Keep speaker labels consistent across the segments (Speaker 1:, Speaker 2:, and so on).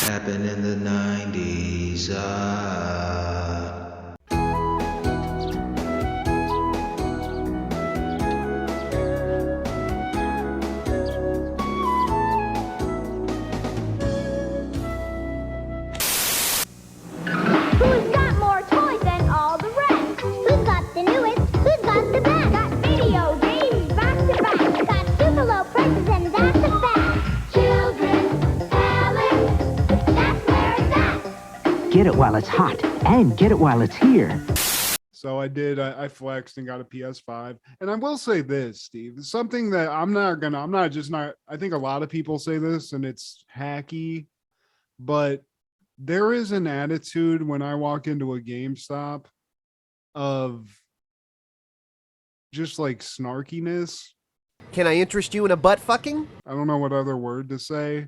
Speaker 1: happened in the 90s.
Speaker 2: Who's got more toys than all the rest? Who's got the newest? Who's got the best? Got video games back to back. Got super low prices and that's a fact. Children's Palace, that's where it's at.
Speaker 3: Get it while it's hot and get it while it's here.
Speaker 4: So I flexed and got a PS5. And I will say this, Steve, it's something that I think a lot of people say this and it's hacky, but there is an attitude when I walk into a GameStop of just like snarkiness.
Speaker 5: Can I interest you in a butt fucking?
Speaker 4: I don't know what other word to say,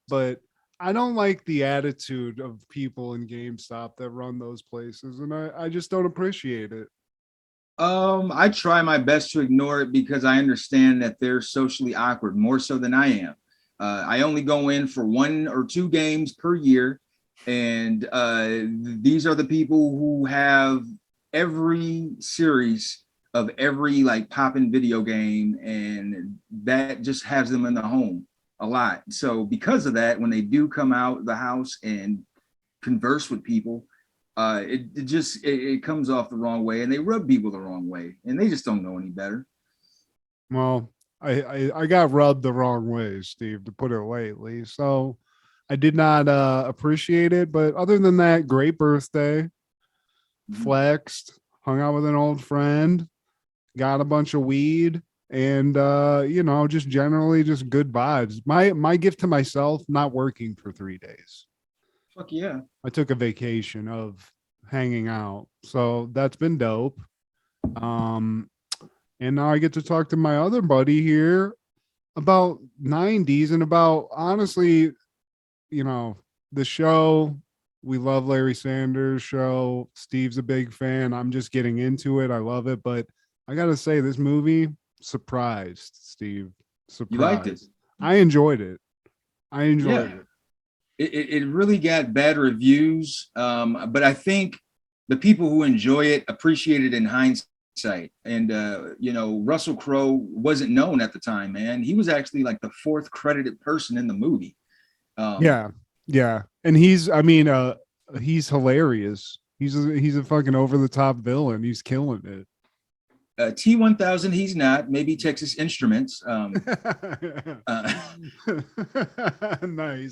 Speaker 4: but I don't like the attitude of people in GameStop that run those places, and I just don't appreciate it.
Speaker 6: I try my best to ignore it because I understand that they're socially awkward more so than I am. I only go in for 1 or 2 games per year, and these are the people who have every series of every like poppin' video game, and that just has them in the home a lot. So because of that, when they do come out the house and converse with people, it comes off the wrong way, and they rub people the wrong way, and they just don't know any better.
Speaker 4: Well, I got rubbed the wrong way, Steve, to put it lightly. So I did not appreciate it. But other than that, great birthday. Flexed, hung out with an old friend, got a bunch of weed, and just generally just good vibes. My gift to myself, not working for 3 days.
Speaker 6: Fuck yeah.
Speaker 4: I took a vacation of hanging out. So that's been dope. And now I get to talk to my other buddy here about 90s and about, honestly, the show. We love Larry Sanders' show. Steve's a big fan. I'm just getting into it. I love it. But I got to say, this movie, surprised, Steve. Surprised.
Speaker 6: You liked it?
Speaker 4: I enjoyed it. It.
Speaker 6: It really got bad reviews, but I think the people who enjoy it appreciate it in hindsight. And Russell Crowe wasn't known at the time, man. He was actually like the 4th credited person in the movie.
Speaker 4: Yeah, and he's hilarious. He's a fucking over the top villain. He's killing it.
Speaker 6: T-1000, he's not. Maybe Texas Instruments.
Speaker 4: Nice.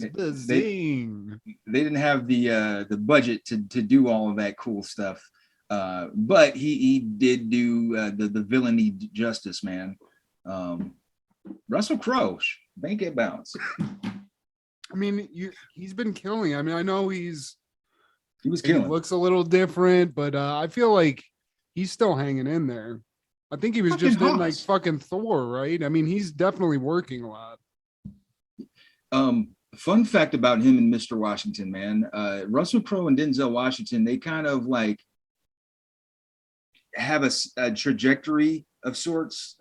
Speaker 6: They didn't have the budget to do all of that cool stuff, but he did do the villainy justice, man. Russell Crowe, bank it bounce.
Speaker 4: I mean, he's been killing. I mean, I know he was
Speaker 6: killing.
Speaker 4: He looks a little different, but I feel like he's still hanging in there. I think he was
Speaker 6: Fucking
Speaker 4: just in
Speaker 6: Hoss.
Speaker 4: like fucking Thor, right? I mean, he's definitely working a lot.
Speaker 6: Fun fact about him and Mr. Washington, man. Russell Crowe and Denzel Washington, they kind of like have a trajectory of sorts.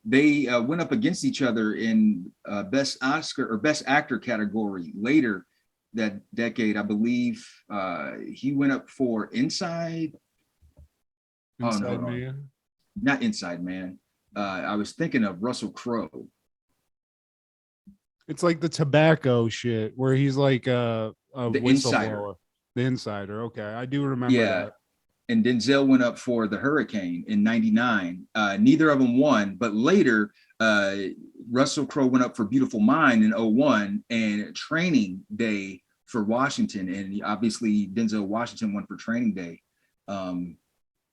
Speaker 6: They went up against each other in best Oscar or best actor category later that decade, I believe. He went up for Inside
Speaker 4: Man.
Speaker 6: Not Inside Man. I was thinking of Russell Crowe.
Speaker 4: It's like the tobacco shit where he's like a
Speaker 6: The Insider.
Speaker 4: whistleblower. The Insider. Okay, I do remember that.
Speaker 6: And Denzel went up for The Hurricane in '99. Neither of them won, but later Russell Crowe went up for Beautiful Mind in '01 and Training Day for Washington, and obviously Denzel Washington won for Training Day.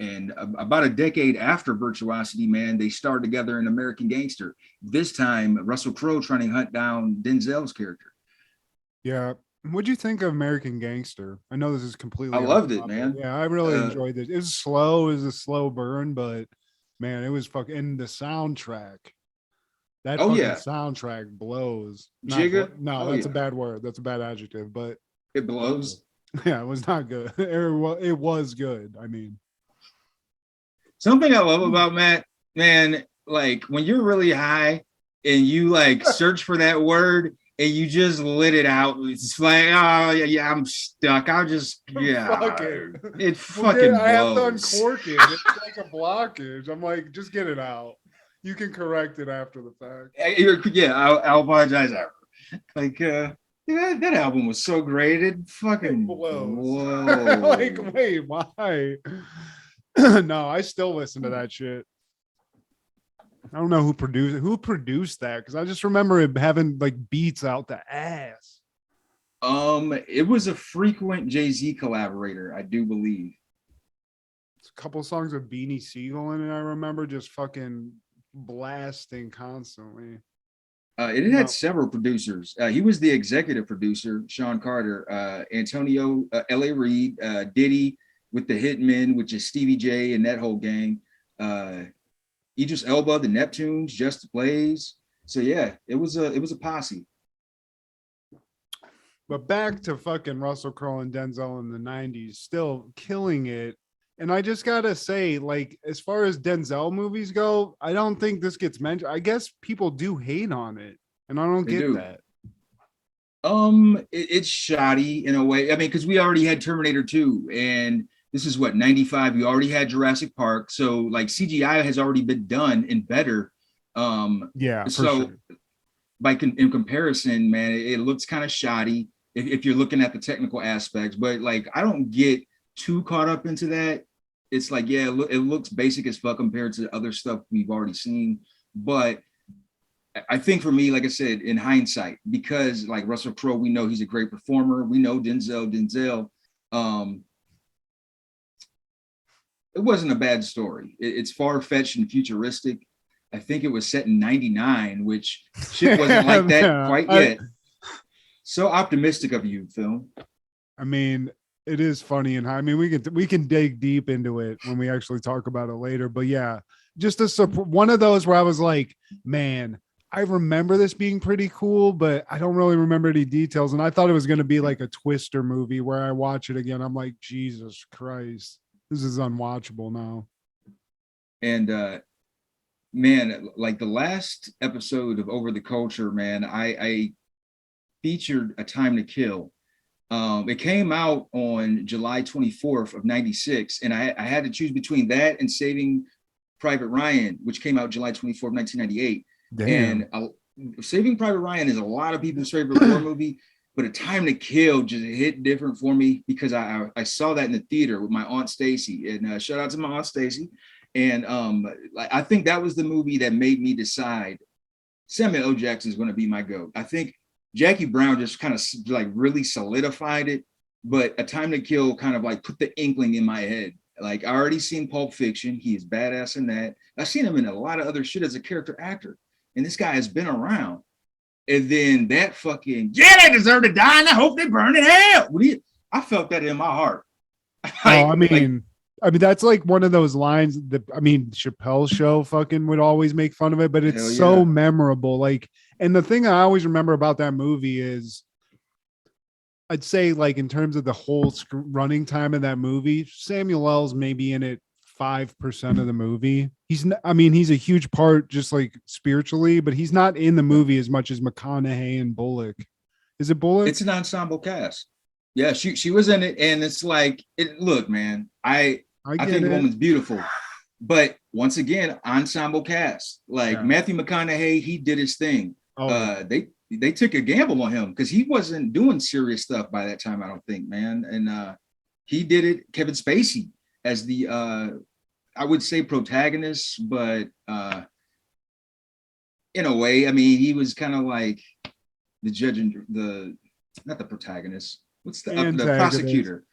Speaker 6: And about a decade after Virtuosity, man, they starred together in American Gangster. This time, Russell Crowe trying to hunt down Denzel's character.
Speaker 4: Yeah. What'd you think of American Gangster? I know this is completely.
Speaker 6: I loved it, man.
Speaker 4: Yeah, I really enjoyed it. It was slow. It was a slow burn, but man, it was fucking. And the soundtrack. That soundtrack blows.
Speaker 6: Jigga?
Speaker 4: That's a bad word. That's a bad adjective, but
Speaker 6: it blows.
Speaker 4: Yeah, it was not good. It was good. I mean.
Speaker 6: Something I love about Matt, man, like when you're really high and you like search for that word and you just lit it out. It's like, oh yeah, I'm stuck. I'll just
Speaker 4: Fuck it.
Speaker 6: It
Speaker 4: Well,
Speaker 6: fucking
Speaker 4: I have to
Speaker 6: blows.
Speaker 4: uncork it. It's like a blockage. I'm like, just get it out. You can correct it after the fact.
Speaker 6: I'll apologize after. Like, yeah, that album was so great. It fucking
Speaker 4: blows. Like, wait, why? No, I still listen to that shit. I don't know who produced that, because I just remember it having like beats out the ass.
Speaker 6: It was a frequent Jay-Z collaborator, I do believe.
Speaker 4: It's a couple songs with Beanie Siegel in it. I remember just fucking blasting constantly.
Speaker 6: It had several producers. He was the executive producer, Sean Carter, Antonio, L.A. Reid, Diddy with the Hitmen, which is Stevie J and that whole gang. Idris Elba, the Neptunes, Just Blaze. So yeah, it was a posse.
Speaker 4: But back to fucking Russell Crowe and Denzel in the 90s, still killing it. And I just gotta say, like, as far as Denzel movies go, I don't think this gets mentioned. I guess people do hate on it, and I don't get that.
Speaker 6: It's shoddy in a way. I mean, because we already had Terminator 2, and this is what, 95. We already had Jurassic Park, so like CGI has already been done and better.
Speaker 4: Yeah.
Speaker 6: So,
Speaker 4: sure.
Speaker 6: in comparison, man, it looks kind of shoddy if you're looking at the technical aspects. But like, I don't get too caught up into that. It's like, yeah, it looks basic as fuck compared to other stuff we've already seen. But I think for me, like I said, in hindsight, because like Russell Crowe, we know he's a great performer. We know Denzel. It wasn't a bad story. It's far-fetched and futuristic. I think it was set in 99, which shit wasn't like that quite yet. So optimistic of you, Phil.
Speaker 4: I mean, it is funny, and I mean, we can dig deep into it when we actually talk about it later. But yeah, just one of those where I was like, man, I remember this being pretty cool, but I don't really remember any details. And I thought it was going to be like a Twister movie where I watch it again. I'm like, Jesus Christ, this is unwatchable now.
Speaker 6: And man, like the last episode of Over the Culture, man, I featured A Time to Kill. It came out on July 24th of 96, and I had to choose between that and Saving Private Ryan, which came out July 24th, 1998. Damn. And Saving Private Ryan is a lot of people's favorite war movie, but A Time to Kill just hit different for me because I saw that in the theater with my Aunt Stacy, and shout out to my Aunt Stacy. And I think that was the movie that made me decide Samuel L. Jackson is going to be my GOAT. I think Jackie Brown just kind of like really solidified it, but A Time to Kill kind of like put the inkling in my head. Like, I already seen Pulp Fiction. He is badass in that. I've seen him in a lot of other shit as a character actor. And this guy has been around. And then that fucking, yeah, they deserve to die and I hope they burn in hell. I felt that in my heart.
Speaker 4: I mean, that's like one of those lines that, I mean, Chappelle's show fucking would always make fun of it, but it's so memorable. Like, and the thing I always remember about that movie is, I'd say, like, in terms of the whole running time of that movie, Samuel L's maybe in it 5% of the movie. He's a huge part just like spiritually, but he's not in the movie as much as McConaughey and Bullock. Is it Bullock?
Speaker 6: It's an ensemble cast. Yeah, she was in it, and it's like, look, man, I think the woman's beautiful, but once again, ensemble cast. Like Matthew McConaughey, he did his thing. They took a gamble on him because he wasn't doing serious stuff by that time, I don't think, man. And he did it. Kevin Spacey as the I would say protagonist, but in a way, I mean, he was kind of like the judge and not the protagonist. What's the prosecutor?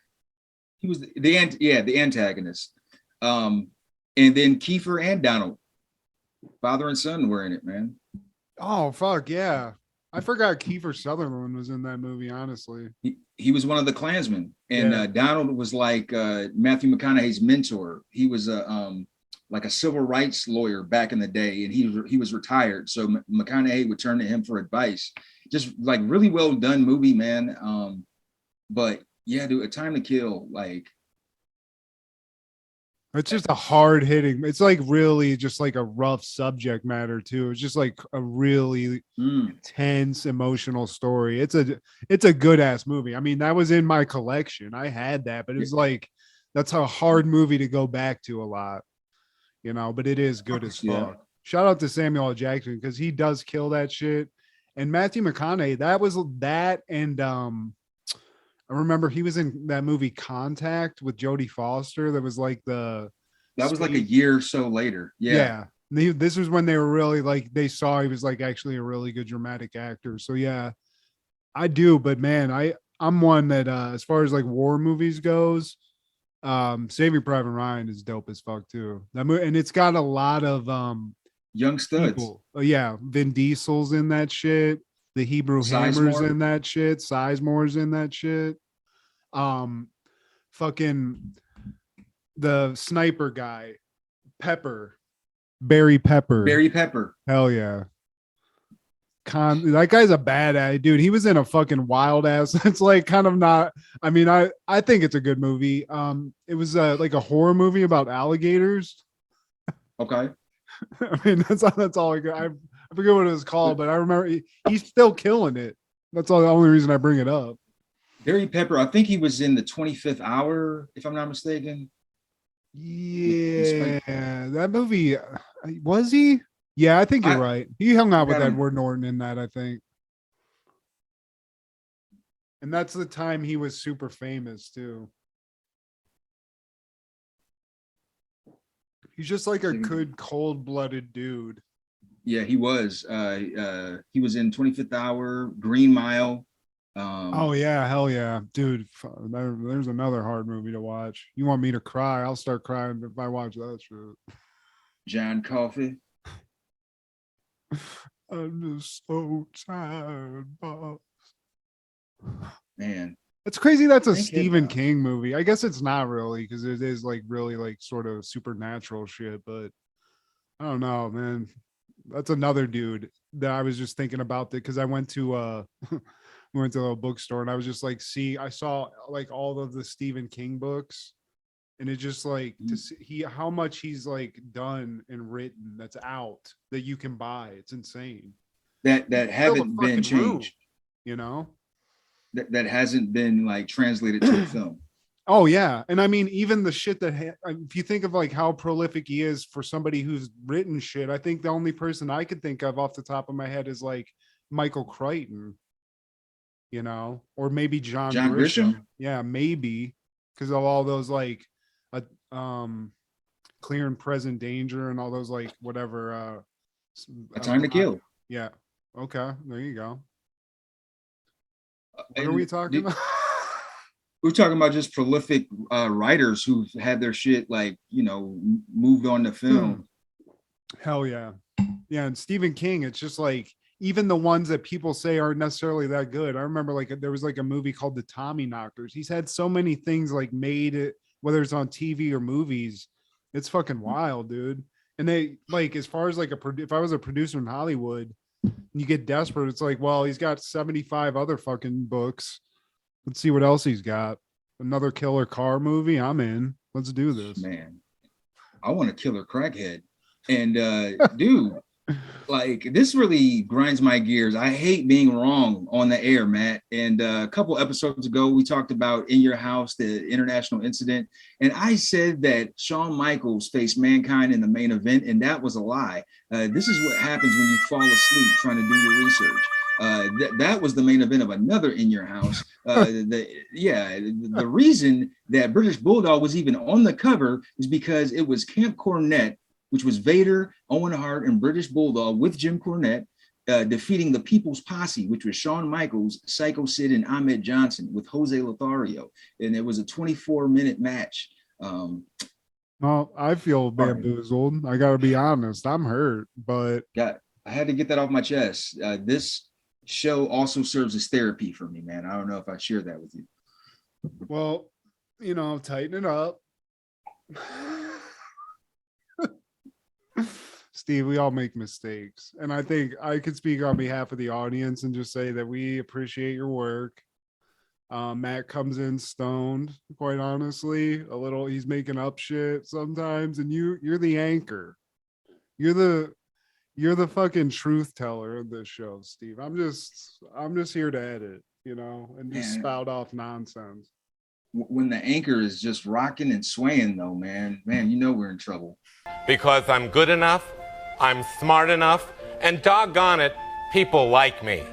Speaker 6: He was the antagonist. And then Kiefer and Donald, father and son, were in it, man.
Speaker 4: Oh fuck yeah! I forgot Kiefer Sutherland was in that movie. Honestly,
Speaker 6: he was one of the Klansmen, and Donald was like Matthew McConaughey's mentor. He was like a civil rights lawyer back in the day, and he was retired. So McConaughey would turn to him for advice. Just like really well done movie, man. But yeah, dude, A Time to Kill, like,
Speaker 4: It's just a hard hitting. It's like really just like a rough subject matter too. It's just like a really intense emotional story. It's a good ass movie. I mean, that was in my collection. I had that, but it was like that's a hard movie to go back to a lot, you know, but it is good as fuck.
Speaker 6: Yeah.
Speaker 4: Shout out to Samuel L. Jackson because he does kill that shit. And Matthew McConaughey, that was that and I remember he was in that movie Contact with Jodie Foster. That was like
Speaker 6: that was like a year or so later. Yeah.
Speaker 4: This was when they were really like they saw he was like actually a really good dramatic actor. So yeah, I do. But man, I'm one that as far as like war movies goes, Saving Private Ryan is dope as fuck too. That movie, and it's got a lot of
Speaker 6: Young studs.
Speaker 4: people. Oh yeah, Vin Diesel's in that shit. The Hebrew Hammer's in that shit. Sizemore's in that shit. Fucking the sniper guy, Barry Pepper. Hell yeah. That guy's a badass dude. He was in a fucking wild ass. It's like kind of not. I mean, I think it's a good movie. It was like a horror movie about alligators.
Speaker 6: Okay.
Speaker 4: I mean, that's all I got. I forget what it was called, but I remember he's still killing it. That's all the only reason I bring it up.
Speaker 6: Barry Pepper, I think he was in the 25th Hour, if I'm not mistaken.
Speaker 4: Yeah, that movie was he? Yeah, I think you're right. He hung out with Edward Norton in that, I think. And that's the time he was super famous too. He's just like a good cold-blooded dude.
Speaker 6: Yeah, he was. He was in 25th Hour, Green Mile.
Speaker 4: Oh yeah, hell yeah, dude. There's another hard movie to watch. You want me to cry? I'll start crying if I watch that shit.
Speaker 6: John Coffey.
Speaker 4: I'm just so tired, boss.
Speaker 6: Man,
Speaker 4: it's crazy. That's a Stephen King movie. I guess it's not really because it is like really like sort of supernatural shit. But I don't know, man. That's another dude that I was just thinking about that because I went to we went to a bookstore and I was just like, I saw like all of the Stephen King books, and it just like to see how much he's like done and written that's out that you can buy. It's insane.
Speaker 6: That haven't been changed.
Speaker 4: You know?
Speaker 6: That hasn't been like translated to a film.
Speaker 4: Oh yeah, and I mean even the shit that if you think of like how prolific he is for somebody who's written shit, I think the only person I could think of off the top of my head is like Michael Crichton, you know, or maybe John Grisham. Yeah, maybe because of all those like Clear and Present Danger and all those like whatever
Speaker 6: A Time to Kill.
Speaker 4: Yeah. Okay, there you go. What are we talking about?
Speaker 6: We're talking about just prolific writers who've had their shit like, you know, moved on to film.
Speaker 4: Hell yeah. Yeah, and Stephen King, it's just like even the ones that people say aren't necessarily that good. I remember like there was like a movie called The Tommyknockers. He's had so many things like made it, whether it's on TV or movies. It's fucking wild, dude. And they like as far as like if I was a producer in Hollywood, you get desperate. It's like, well, he's got 75 other fucking books. Let's see what else he's got. Another killer car movie. I'm in. Let's do this.
Speaker 6: Man, I want a killer crackhead. And dude, like this really grinds my gears. I hate being wrong on the air, Matt. And a couple episodes ago, we talked about In Your House, the international incident. And I said that Shawn Michaels faced Mankind in the main event, and that was a lie. This is what happens when you fall asleep trying to do your research. That was the main event of another In Your House. The reason that British Bulldog was even on the cover is because it was Camp Cornette, which was Vader, Owen Hart, and British Bulldog with Jim Cornette defeating the People's Posse, which was Shawn Michaels, Psycho Sid, and Ahmed Johnson with Jose Lothario. And it was a 24-minute match.
Speaker 4: Well, I feel bamboozled. I got to be honest. I'm hurt, but
Speaker 6: I had to get that off my chest. This show also serves as therapy for me, man. I don't know if I share that with you.
Speaker 4: Well, you know, tighten it up. Steve, we all make mistakes. And I think I could speak on behalf of the audience and just say that we appreciate your work. Matt comes in stoned, quite honestly, a little. He's making up shit sometimes, and you're the anchor. You're the fucking truth teller of this show, Steve. I'm just here to edit, and just spout off nonsense.
Speaker 6: When the anchor is just rocking and swaying, though, man, we're in trouble.
Speaker 7: Because I'm good enough, I'm smart enough, and doggone it, people like me.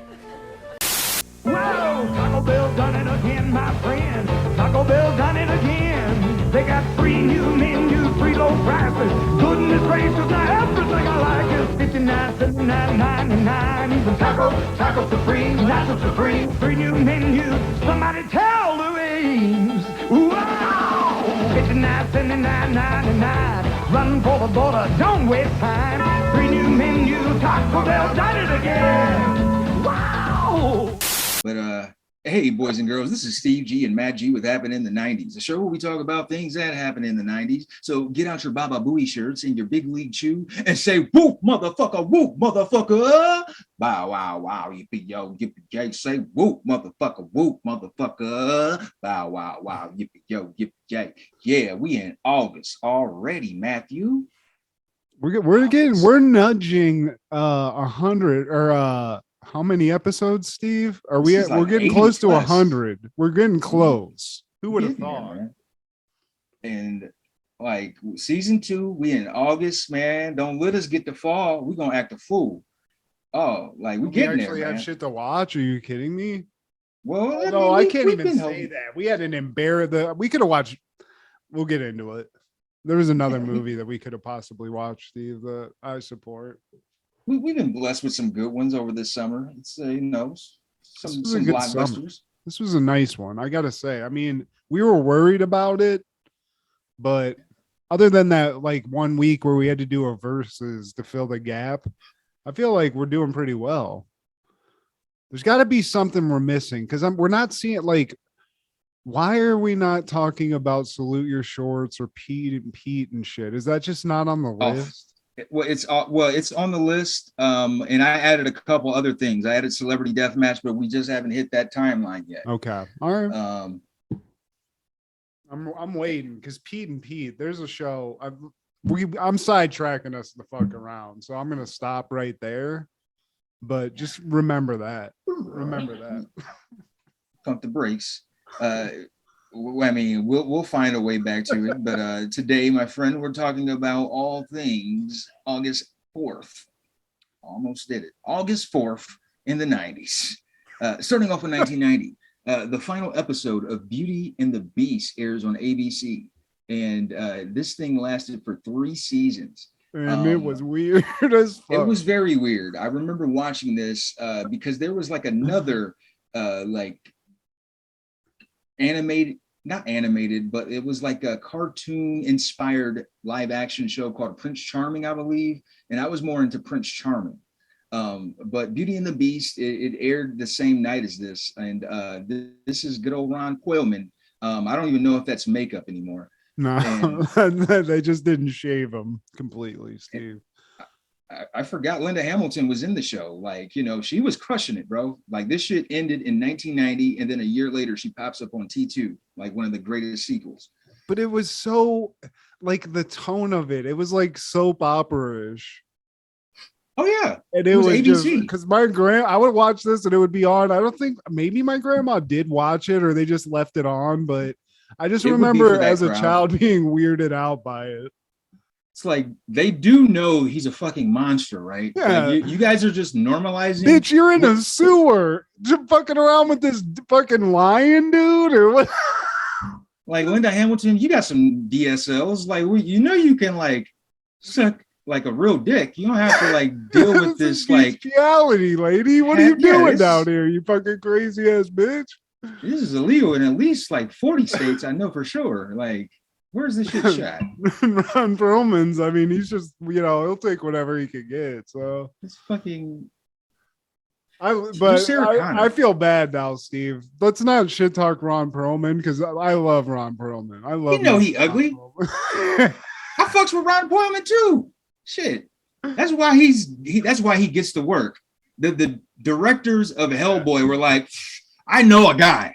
Speaker 8: Whoa, Taco Bell done it again, my friend. Taco Bell done it again. They got 3 new menus, 3 low prices. Goodness gracious, now everything I like is $59.99. Even Taco Supreme, Nacho Supreme, 3 new menus. Somebody tell Louise. Wow, $59.99. Run for the border, don't waste time. 3 new menus, Taco Bell done it again. Wow.
Speaker 6: But hey, boys and girls, this is Steve G and Matt G with Happened in the 90s, a show where we talk about things that happened in the 90s. So get out your Baba Booey shirts and your big league chew and say, whoop, motherfucker, whoop, motherfucker. Bow, wow, wow, yippee, yo, yippee, yay. Say, whoop, motherfucker, motherfucker. Bow, wow, wow, yippee, yo, yippee, yay. Yeah, we in August already, Matthew.
Speaker 4: We're nudging 100 or how many episodes, Steve? Are we at? We're getting close to 100. We're getting close. Who would have thought?
Speaker 6: Man. And like season 2, we in August, man. Don't let us get to fall. We're gonna act a fool. Oh, like we getting there, man.
Speaker 4: Have shit to watch. Are you kidding me?
Speaker 6: Well,
Speaker 4: no, I can't even say that. We had an we could have watched. We'll get into it. There was another movie that we could have possibly watched, Steve, that I support.
Speaker 6: We've been blessed with some good ones over this summer. It's some blockbusters.
Speaker 4: This was a nice one, I gotta say. I mean, we were worried about it, but other than that, like 1 week where we had to do a versus to fill the gap, I feel like we're doing pretty well. There's got to be something we're missing because we're not seeing like. Why are we not talking about Salute Your Shorts or Pete and shit? Is that just not on the list?
Speaker 6: Well, it's on the list. And I added a couple other things. I added Celebrity Deathmatch, but we just haven't hit that timeline yet.
Speaker 4: Okay. All right. I'm waiting because Pete, there's a show. I'm sidetracking us the fuck around. So I'm gonna stop right there. But just remember that.
Speaker 6: Pump the brakes. I mean, we'll find a way back to it, but today, my friend, we're talking about all things August 4th. Almost did it. August 4th in the 90s. Starting off in 1990, the final episode of Beauty and the Beast airs on ABC, and this thing lasted for 3 seasons.
Speaker 4: And it was weird as fuck.
Speaker 6: It was very weird. I remember watching this because there was like another not animated, but it was like a cartoon inspired live action show called Prince Charming, I believe. And I was more into Prince Charming. But Beauty and the Beast, it aired the same night as this. And this is good old Ron Perlman. I don't even know if that's makeup anymore.
Speaker 4: No, they just didn't shave him completely, Steve.
Speaker 6: I forgot Linda Hamilton was in the show. Like, she was crushing it, bro. Like this shit ended in 1990. And then a year later, she pops up on T2, like one of the greatest sequels.
Speaker 4: But it was so like the tone of it was like soap opera-ish.
Speaker 6: Oh yeah.
Speaker 4: And it was
Speaker 6: ABC.
Speaker 4: Because I would watch this and it would be on. I don't think maybe my grandma did watch it or they just left it on, but I just remember as a child being weirded out by it.
Speaker 6: It's like they do know he's a fucking monster, right?
Speaker 4: Yeah.
Speaker 6: Like, you guys are just normalizing.
Speaker 4: Bitch, you're in a sewer, just fucking around with this fucking lion, dude, or what?
Speaker 6: Like Linda Hamilton, you got some DSLs. Like you can like suck like a real dick. You don't have to like deal with this like
Speaker 4: reality, lady. What are you doing down here? You fucking crazy ass bitch.
Speaker 6: This is illegal in at least like 40 states. I know for sure. Like. Where's this shit shot?
Speaker 4: Ron Perlman's, I mean, he's just, he'll take whatever he can get. So
Speaker 6: it's fucking.
Speaker 4: I feel bad now, Steve. Let's not shit talk Ron Perlman because I love Ron Perlman. I love.
Speaker 6: He ugly. I fucks with Ron Perlman too. Shit, that's why that's why he gets to work. The directors of Hellboy were like, I know a guy.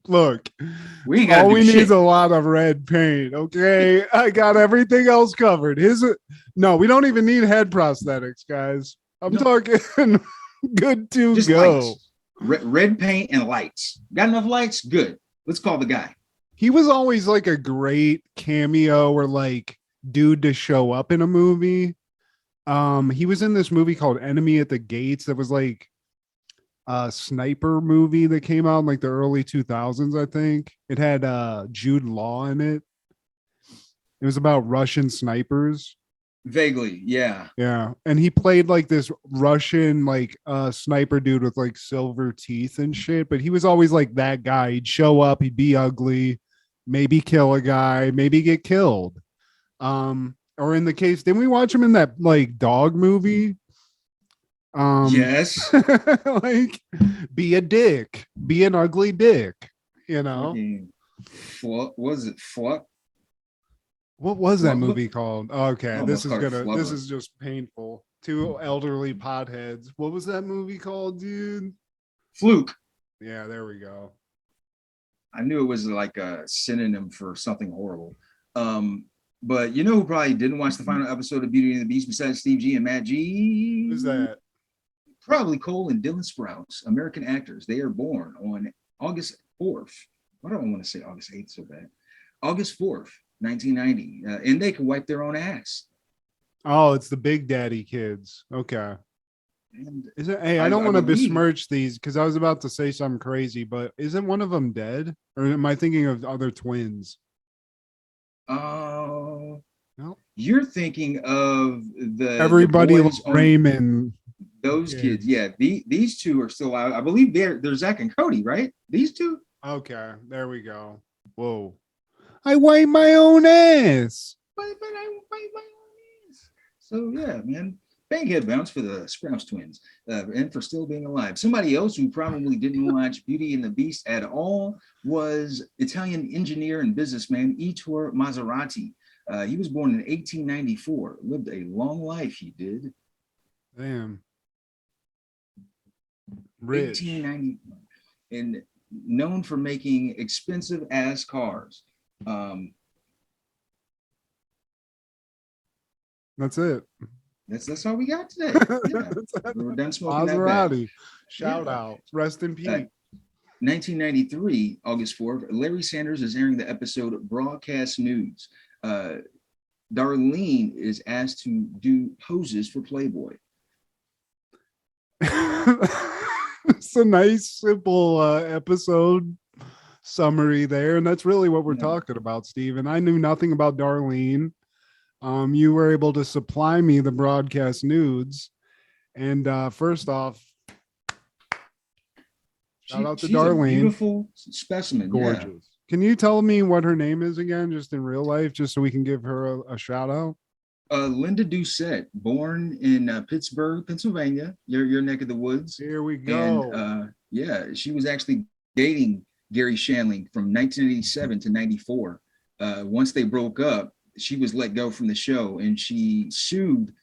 Speaker 4: Look,
Speaker 6: We ain't got
Speaker 4: all
Speaker 6: to
Speaker 4: we
Speaker 6: do
Speaker 4: need
Speaker 6: shit.
Speaker 4: is a lot of red paint. Okay, I got everything else covered. No, we don't even need head prosthetics, guys. I'm
Speaker 6: No.
Speaker 4: talking good to
Speaker 6: Just
Speaker 4: go.
Speaker 6: lights. Red paint and lights. Got enough lights? Good. Let's call the guy.
Speaker 4: He was always like a great cameo or like dude to show up in a movie. He was in this movie called Enemy at the Gates that was like a sniper movie that came out in like the early 2000s, I think. It had Jude Law in it. It was about Russian snipers.
Speaker 6: Vaguely, yeah.
Speaker 4: Yeah, and he played like this Russian like sniper dude with like silver teeth and shit, but he was always like that guy. He'd show up, he'd be ugly, maybe kill a guy, maybe get killed. Or in the case, didn't we watch him in that like dog movie?
Speaker 6: Yes.
Speaker 4: Like be a dick, be an ugly dick, you know.
Speaker 6: What was it? Fuck.
Speaker 4: What was that movie called? Okay,
Speaker 6: Oh,
Speaker 4: this is
Speaker 6: Flubber.
Speaker 4: gonna this is just painful. Two elderly potheads. What was that movie called, dude?
Speaker 6: Fluke.
Speaker 4: Yeah, there we go.
Speaker 6: I knew it was like a synonym for something horrible. But you know who probably didn't watch the final episode of Beauty and the Beast besides Steve G and Matt G?
Speaker 4: Who's that?
Speaker 6: Probably Cole and Dylan Sprouse, American actors. They are born on August 4th. Why don't I want to say August 8th so bad? August 4th, 1990. And they can wipe their own ass.
Speaker 4: Oh, it's the Big Daddy kids. Okay.
Speaker 6: And
Speaker 4: Is it? Hey, I don't want to besmirch these because I was about to say something crazy, but isn't one of them dead? Or am I thinking of other twins?
Speaker 6: Oh,
Speaker 4: no.
Speaker 6: You're thinking of
Speaker 4: Everybody
Speaker 6: boys on
Speaker 4: Raymond.
Speaker 6: those kids. Yeah, these two are still out. I believe they're Zach and Cody, right? These two.
Speaker 4: Okay, there we go. Whoa. I wipe my own ass.
Speaker 6: So yeah, man. Big head bounce for the Sprouse twins and for still being alive. Somebody else who probably didn't watch Beauty and the Beast at all was Italian engineer and businessman Ettore Maserati. He was born in 1894. Lived a long life, he did.
Speaker 4: Damn. Rich.
Speaker 6: 1890, and known for making expensive ass cars.
Speaker 4: That's it.
Speaker 6: That's all we got today. Yeah. We're done smoking that bag.
Speaker 4: Shout out. Rest in peace.
Speaker 6: 1993, August 4th, Larry Sanders is airing the episode Broadcast Nudes. Darlene is asked to do poses for Playboy.
Speaker 4: It's a nice, simple episode summary there. And that's really what we're talking about, Steve. And I knew nothing about Darlene. You were able to supply me the broadcast nudes. And first off, shout out to Darlene.
Speaker 6: A beautiful specimen.
Speaker 4: Gorgeous.
Speaker 6: Yeah.
Speaker 4: Can you tell me what her name is again, just in real life, just so we can give her a shout out?
Speaker 6: Linda Doucette, born in Pittsburgh, Pennsylvania, your neck of the woods.
Speaker 4: Here we go.
Speaker 6: And yeah, she was actually dating Gary Shandling from 1987 to 94. Once they broke up, she was let go from the show, and she sued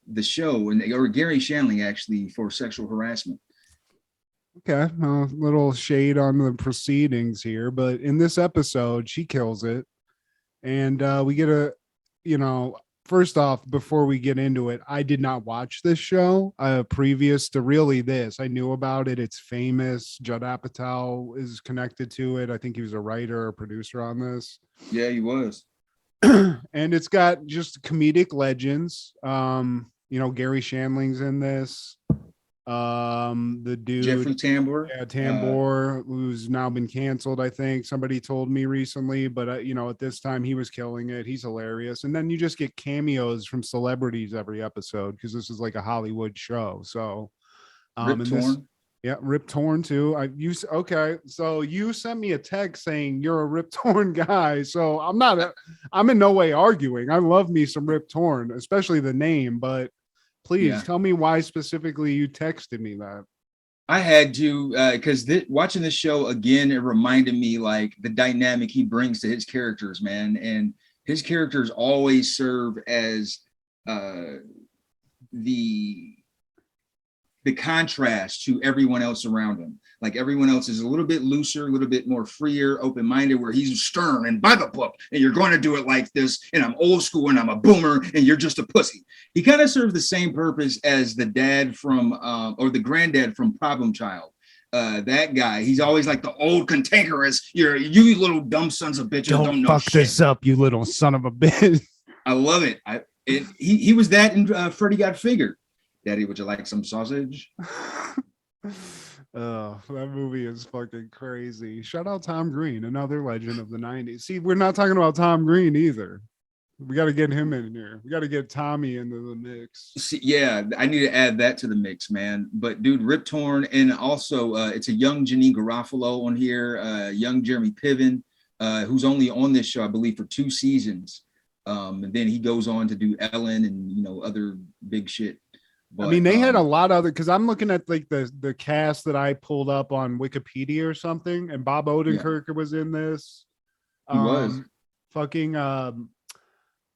Speaker 6: the show or Gary Shandling actually for sexual harassment.
Speaker 4: Okay, a little shade on the proceedings here, but in this episode, she kills it. And we get first off, before we get into it, I did not watch this show previous to really this. I knew about it. It's famous. Judd Apatow is connected to it. I think he was a writer or producer on this.
Speaker 6: Yeah, he was.
Speaker 4: And it's got just comedic legends. Gary Shandling's in this. The dude
Speaker 6: Jeffrey Tambor.
Speaker 4: Yeah, Tambor, who's now been canceled, I think. Somebody told me recently, but at this time he was killing it. He's hilarious. And then you just get cameos from celebrities every episode because this is like a Hollywood show. So
Speaker 6: Rip Torn.
Speaker 4: Yeah, Rip Torn too. Okay, so you sent me a text saying you're a Rip Torn guy. So I'm in no way arguing. I love me some Rip Torn, especially the name, but please tell me why specifically you texted me that.
Speaker 6: I had to, because watching this show again, it reminded me like the dynamic he brings to his characters, man. And his characters always serve as the the contrast to everyone else around him. Like everyone else is a little bit looser, a little bit more freer, open-minded, where he's stern and by the book, and you're going to do it like this, and I'm old school and I'm a boomer, and you're just a pussy. He kind of serves the same purpose as the dad from, or the granddad from Problem Child. That guy, he's always like the old cantankerous, you little dumb sons of bitches don't know
Speaker 4: fuck
Speaker 6: shit.
Speaker 4: this up, you little son of a bitch.
Speaker 6: I love it. He was that in Freddy Got Fingered. Daddy, would you like some sausage?
Speaker 4: Oh, that movie is fucking crazy. Shout out Tom Green, another legend of the 90s. See, we're not talking about Tom Green either. We got to get him in here. We got to get Tommy into the mix.
Speaker 6: See, yeah, I need to add that to the mix, man. But dude, Rip Torn, and also it's a young Janine Garofalo on here, young Jeremy Piven, who's only on this show, I believe, for 2 seasons. And then he goes on to do Ellen and other big shit. But,
Speaker 4: I mean, they had a lot of other, because I'm looking at like the cast that I pulled up on Wikipedia or something, and Bob Odenkirk was in this.
Speaker 6: He was
Speaker 4: fucking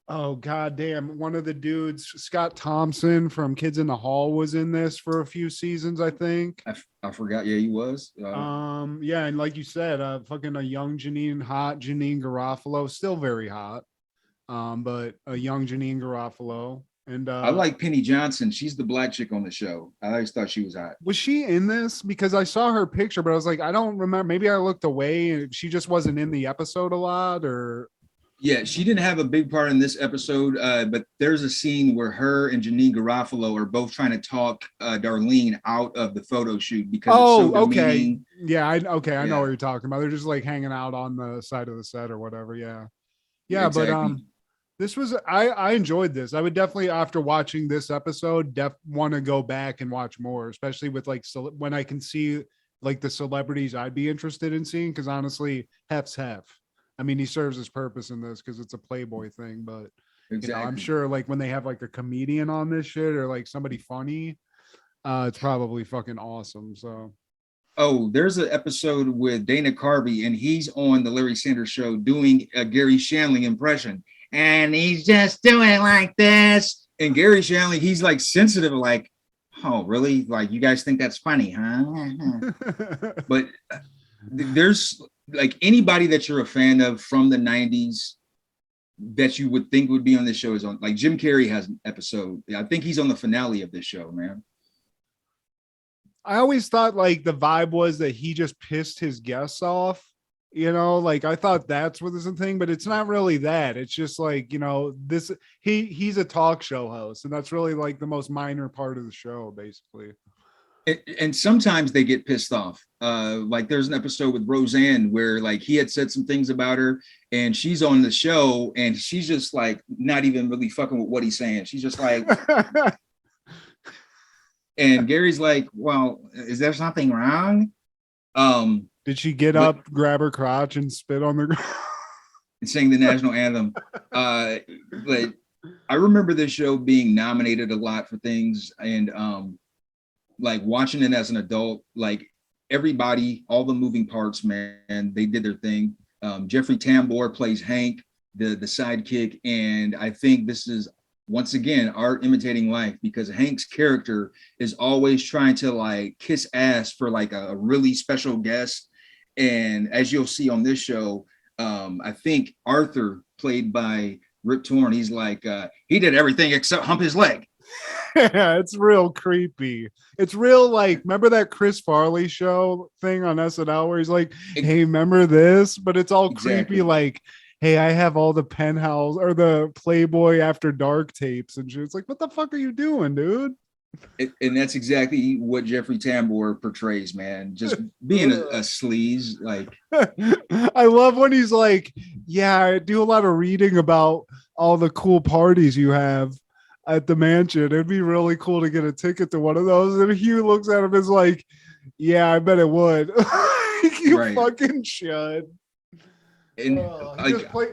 Speaker 4: oh god damn, one of the dudes, Scott Thompson from Kids in the Hall, was in this for a few seasons, I think.
Speaker 6: I forgot. Yeah, he was.
Speaker 4: Yeah, and like you said, fucking a young hot Janine Garofalo, still very hot. But a young Janine Garofalo. And
Speaker 6: I like Penny Johnson. She's the black chick on the show. I always thought she was hot.
Speaker 4: Was she in this? Because I saw her picture, but I was like, I don't remember. Maybe I looked away and she just wasn't in the episode a lot, or.
Speaker 6: Yeah, she didn't have a big part in this episode, but there's a scene where her and Janine Garofalo are both trying to talk Darlene out of the photo shoot because it's so demeaning.
Speaker 4: Yeah, I know what you're talking about. They're just like hanging out on the side of the set or whatever. Yeah, exactly. But this was I enjoyed this. I would definitely, after watching this episode, want to go back and watch more, especially with like when I can see like the celebrities I'd be interested in seeing, because honestly, Hef's Hef. I mean, he serves his purpose in this because it's a Playboy thing, but I'm sure like when they have like a comedian on this shit or like somebody funny, it's probably fucking awesome. So.
Speaker 6: Oh, there's an episode with Dana Carvey, and he's on the Larry Sanders Show doing a Gary Shandling impression, and he's just doing like this. And Gary Shandling, he's like sensitive, like, oh, really? Like, you guys think that's funny, huh? But there's like anybody that you're a fan of from the 90s that you would think would be on this show is on. Like Jim Carrey has an episode. I think he's on the finale of this show, man.
Speaker 4: I always thought like the vibe was that he just pissed his guests off, like I thought that's what is the thing, but it's not really that. It's just like, this, he's a talk show host, and that's really like the most minor part of the show, basically.
Speaker 6: And sometimes they get pissed off. Like there's an episode with Roseanne where like he had said some things about her, and she's on the show and she's just like not even really fucking with what he's saying. She's just like, and Gary's like, well, is there something wrong?
Speaker 4: Did she get up, grab her crotch, and spit on the ground
Speaker 6: and sing the national anthem? But I remember this show being nominated a lot for things, and like watching it as an adult, like everybody, all the moving parts, man, they did their thing. Jeffrey Tambor plays Hank, the sidekick, and I think this is once again art imitating life, because Hank's character is always trying to like kiss ass for like a really special guest. And as you'll see on this show, I think Arthur, played by Rip Torn, he's like he did everything except hump his leg.
Speaker 4: Yeah, it's real creepy. It's real like, remember that Chris Farley show thing on SNL where he's like, hey, remember this? But it's all creepy, like, hey, I have all the Penthouse or the Playboy After Dark tapes and shit. It's like, what the fuck are you doing, dude?
Speaker 6: And that's exactly what Jeffrey Tambor portrays, man. Just being a sleaze. Like,
Speaker 4: I love when he's like, yeah, I do a lot of reading about all the cool parties you have at the mansion. It'd be really cool to get a ticket to one of those. And Hugh looks at him and is like, yeah, I bet it would. You fucking should.
Speaker 6: And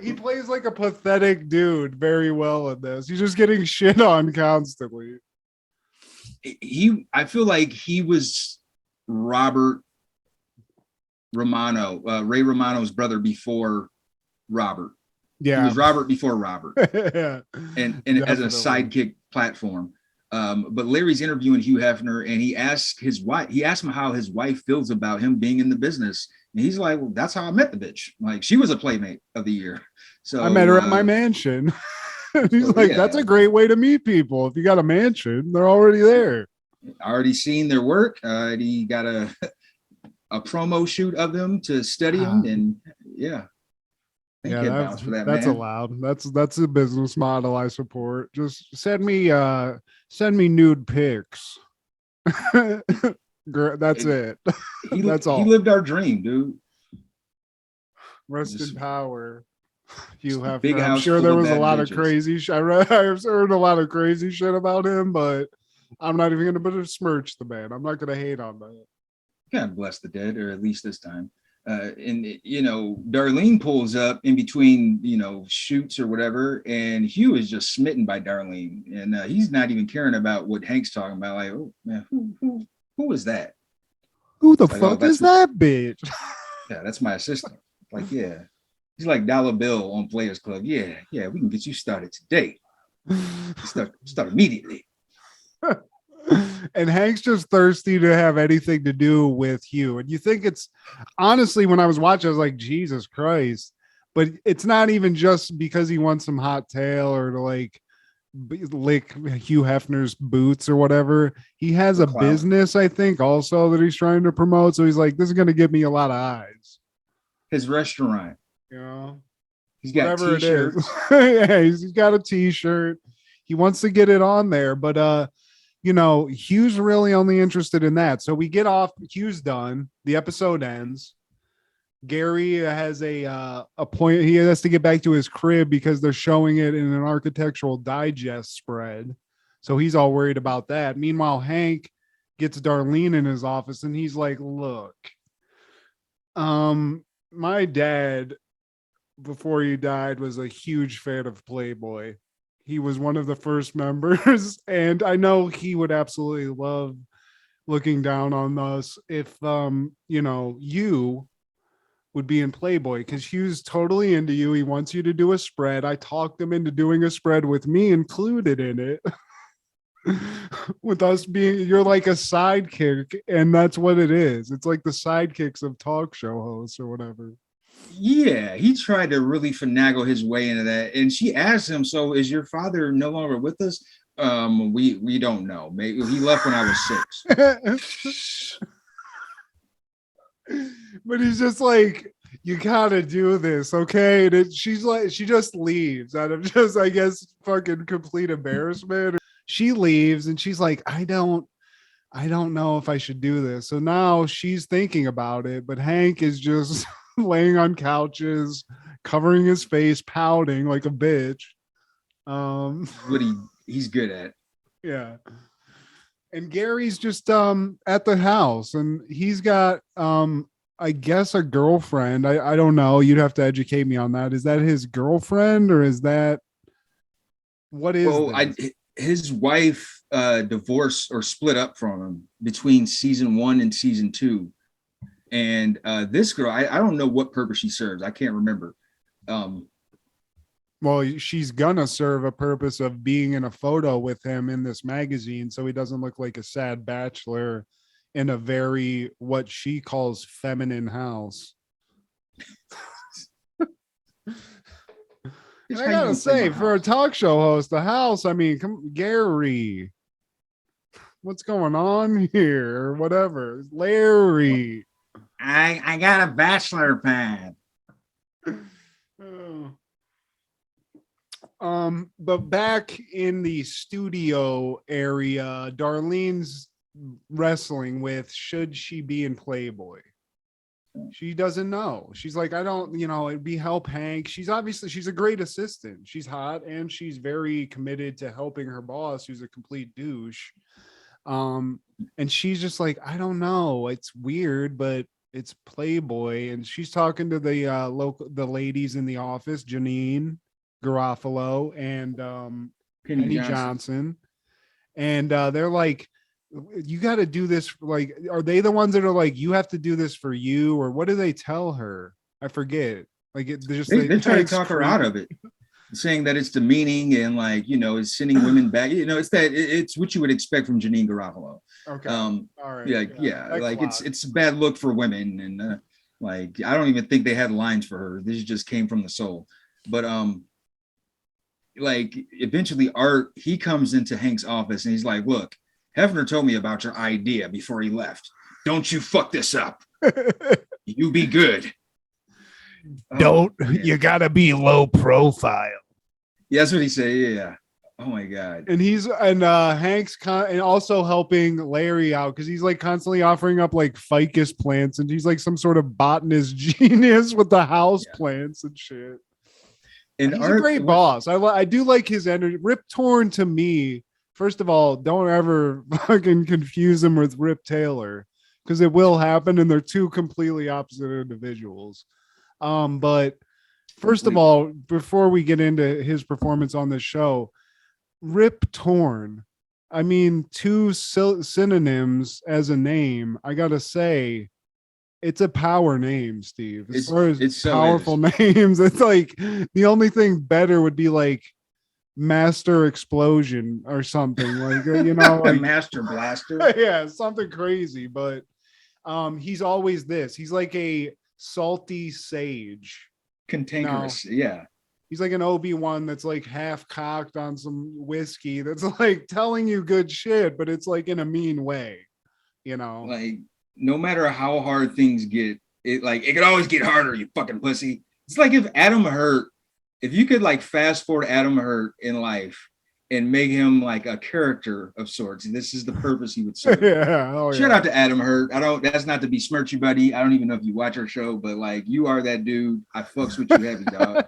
Speaker 4: he plays like a pathetic dude very well in this. He's just getting shit on constantly.
Speaker 6: I feel like he was Robert Romano, Ray Romano's brother before Robert.
Speaker 4: Yeah,
Speaker 6: he was Robert before Robert.
Speaker 4: Yeah,
Speaker 6: and as a sidekick platform. But Larry's interviewing Hugh Hefner, and he asked him how his wife feels about him being in the business. And he's like, well, that's how I met the bitch. Like, she was a Playmate of the Year. So
Speaker 4: I met her at my mansion. He's like,
Speaker 6: yeah.
Speaker 4: That's a great way to meet people. If you got a mansion, they're already there.
Speaker 6: Already seen their work. He got a promo shoot of them to study them, and yeah.
Speaker 4: That's allowed. That's a business model I support. Just send me nude pics. That's it. That's all.
Speaker 6: He lived our dream, dude.
Speaker 4: Rest in power. You have.
Speaker 6: Big
Speaker 4: I'm
Speaker 6: house
Speaker 4: sure
Speaker 6: full
Speaker 4: there
Speaker 6: of
Speaker 4: was a
Speaker 6: bad
Speaker 4: lot of
Speaker 6: bitches.
Speaker 4: crazy. I've heard a lot of crazy shit about him, but I'm not even going to besmirch the man. I'm not going to hate on that.
Speaker 6: God bless the dead, or at least this time. And Darlene pulls up in between, shoots or whatever, and Hugh is just smitten by Darlene, and he's not even caring about what Hank's talking about. Like, oh man, who is that?
Speaker 4: Who the fuck is that bitch?
Speaker 6: Yeah, that's my assistant. Like, yeah, he's like Dollar Bill on Players Club. Yeah, we can get you started today. Start immediately.
Speaker 4: And Hank's just thirsty to have anything to do with Hugh. And you think it's honestly, when I was watching, I was like, Jesus Christ. But it's not even just because he wants some hot tail or to like lick Hugh Hefner's boots or whatever. He has a business, I think, also that he's trying to promote. So he's like, this is going to give me a lot of eyes.
Speaker 6: His restaurant.
Speaker 4: He's
Speaker 6: got t-shirts.
Speaker 4: Yeah, he's got a t-shirt. He wants to get it on there, but Hugh's really only interested in that. So we get off. Hugh's done. The episode ends. Gary has a point. He has to get back to his crib because they're showing it in an Architectural Digest spread. So he's all worried about that. Meanwhile, Hank gets Darlene in his office and he's like, look, my dad, before he died, was a huge fan of Playboy. He was one of the first members, and I know he would absolutely love looking down on us if you would be in Playboy, because Hugh's totally into you. He wants you to do a spread. I talked him into doing a spread with me included in it. With us being, you're like a sidekick, and that's what it is. It's like the sidekicks of talk show hosts or whatever.
Speaker 6: Yeah, he tried to really finagle his way into that. And she asked him, so is your father no longer with us? We don't know. Maybe he left when I was 6.
Speaker 4: But he's just like, you gotta do this, okay? And she's like, she just leaves out of just, I guess, fucking complete embarrassment. She leaves and she's like, I don't know if I should do this. So now she's thinking about it, but Hank is just laying on couches, covering his face, pouting like a bitch.
Speaker 6: What he's good at.
Speaker 4: Yeah. And Gary's just at the house, and he's got I guess a girlfriend. I don't know. You'd have to educate me on that. Is that his girlfriend, or is that what is
Speaker 6: his wife divorced or split up from him between season 1 and season 2. And this girl, I don't know what purpose she serves. I can't remember.
Speaker 4: Well, she's gonna serve a purpose of being in a photo with him in this magazine, so he doesn't look like a sad bachelor in a very, what she calls, feminine house. I gotta say, for a talk show host, the house, I mean, Gary, what's going on here? Or whatever. Larry.
Speaker 6: I got a bachelor pad.
Speaker 4: But back in the studio area, Darlene's wrestling with, should she be in Playboy? She doesn't know. She's like, I don't, it'd be help Hank. She's a great assistant. She's hot and she's very committed to helping her boss, who's a complete douche. And she's just like, I don't know. It's weird, but it's Playboy. And she's talking to the ladies in the office, Janine Garofalo and Penny Johnson. And they're like, you got to do this. Like, are they the ones that are like, you have to do this for you? Or what do they tell her? I forget. Like,
Speaker 6: they're trying to talk her out of it. saying that it's demeaning and like, you know, is sending women back. You know, it's what you would expect from Janine Garofalo.
Speaker 4: Okay.
Speaker 6: All right. Yeah. Like
Speaker 4: Clock.
Speaker 6: it's a bad look for women, and like I don't even think they had lines for her. This just came from the soul. But like eventually Art, he comes into Hank's office and he's like, look, Hefner told me about your idea before he left. Don't you fuck this up. You be good.
Speaker 4: Don't you gotta be low profile.
Speaker 6: Yeah, that's what he said. Yeah. Oh my god.
Speaker 4: And Hank's and also helping Larry out because he's like constantly offering up like ficus plants, and he's like some sort of botanist genius with the house plants and shit. And he's a great boss. I do like his energy. Rip Torn to me, first of all, don't ever fucking confuse him with Rip Taylor because it will happen, and they're two completely opposite individuals. But first of all, before we get into his performance on this show, Rip Torn, I mean, two synonyms as a name. I gotta say, it's a power name, Steve. As far as it's powerful names, it's like the only thing better would be like Master Explosion or something, like you know, like
Speaker 6: Master Blaster.
Speaker 4: Yeah, something crazy. But he's always this. He's like a salty sage,
Speaker 6: cantankerous. Yeah,
Speaker 4: he's like an Obi-Wan that's like half cocked on some whiskey that's like telling you good shit, but it's like in a mean way, you know.
Speaker 6: Like no matter how hard things get, it could always get harder, you fucking pussy. It's like if you could like fast forward Adam Hurt in life and make him like a character of sorts, and this is the purpose he would serve. Shout out to Adam Hurt. That's not to besmirch you, buddy. I don't even know if you watch our show, but like you are that dude. I fucks with you heavy, dog.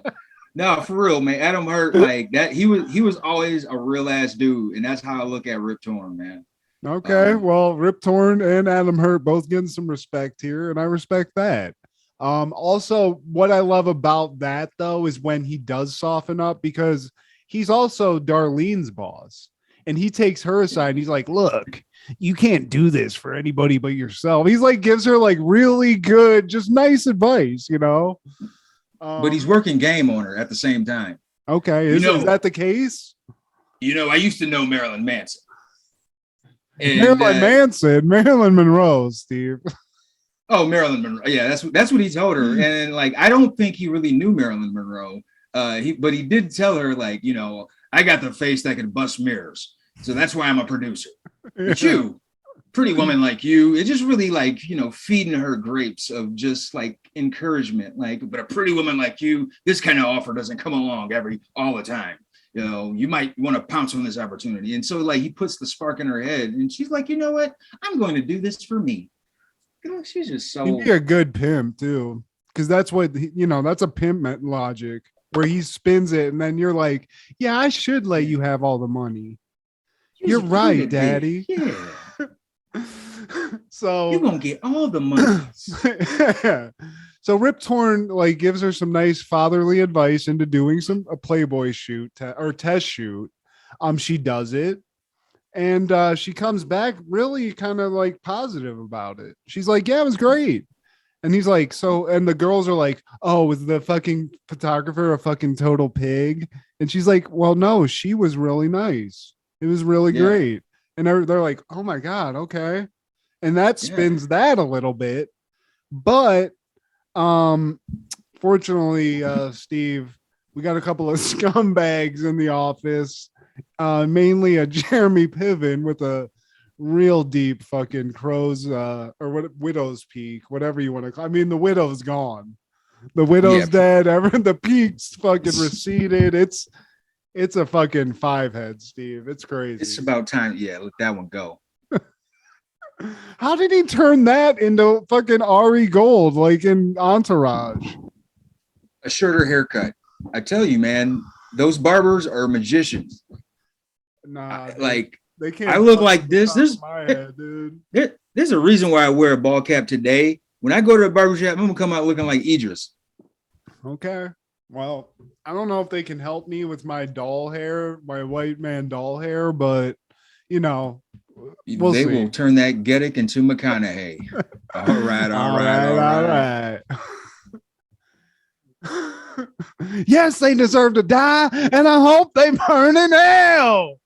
Speaker 6: No, for real, man. Adam Hurt, like that, he was always a real ass dude, and that's how I look at Rip Torn, man.
Speaker 4: Okay, well, Rip Torn and Adam Hurt both getting some respect here, and I respect that. Also, what I love about that though is when he does soften up, because he's also Darlene's boss, and he takes her aside and he's like, look, you can't do this for anybody but yourself. He's like, gives her like really good, just nice advice, you know?
Speaker 6: But he's working game on her at the same time.
Speaker 4: Okay. Is that the case?
Speaker 6: You know, I used to know Marilyn Manson. And,
Speaker 4: Marilyn Monroe, Steve.
Speaker 6: Oh, Marilyn Monroe. Yeah, that's what he told her. And like, I don't think he really knew Marilyn Monroe. But he did tell her, like, you know, I got the face that can bust mirrors, so that's why I'm a producer. But you, pretty woman like you, it just really like, you know, feeding her grapes of just like encouragement. Like, but a pretty woman like you, this kind of offer doesn't come along all the time. You know, you might want to pounce on this opportunity. And so like he puts the spark in her head, and she's like, you know what? I'm going to do this for me. You know, she's just so.
Speaker 4: He'd be a good pimp too, because that's what that's a pimp logic. Where he spins it, and then you're like, yeah, I should let you have all the money. You're right, Daddy.
Speaker 6: Yeah.
Speaker 4: So
Speaker 6: you're gonna get all the money.
Speaker 4: So Rip Torn like gives her some nice fatherly advice into doing a Playboy shoot or test shoot. She does it, and she comes back really kind of like positive about it. She's like, yeah, it was great. And he's like, and the girls are like, oh, was the fucking photographer a fucking total pig? And she's like, well, no, she was really nice. It was really great. And they're like, oh my God, okay. And that spins that a little bit. But fortunately, Steve, we got a couple of scumbags in the office, mainly a Jeremy Piven with a real deep fucking Crowe's or what widow's peak, whatever you want to call. I mean, the widow's gone, the widow's dead. The peak's fucking receded. It's a fucking 5-head, Steve. It's crazy.
Speaker 6: It's about time. Yeah, let that one go.
Speaker 4: How did he turn that into fucking Ari Gold like in Entourage?
Speaker 6: A shorter haircut. I tell you, man, those barbers are magicians.
Speaker 4: Nah,
Speaker 6: like.
Speaker 4: They can't.
Speaker 6: I look like this. There's a reason why I wear a ball cap today. When I go to a barbershop, I'm gonna come out looking like Idris.
Speaker 4: Okay. Well, I don't know if they can help me with my doll hair, my white man doll hair, but
Speaker 6: they
Speaker 4: see.
Speaker 6: Will turn that Geddick into McConaughey. All right.
Speaker 4: Yes, they deserve to die, and I hope they burn in hell.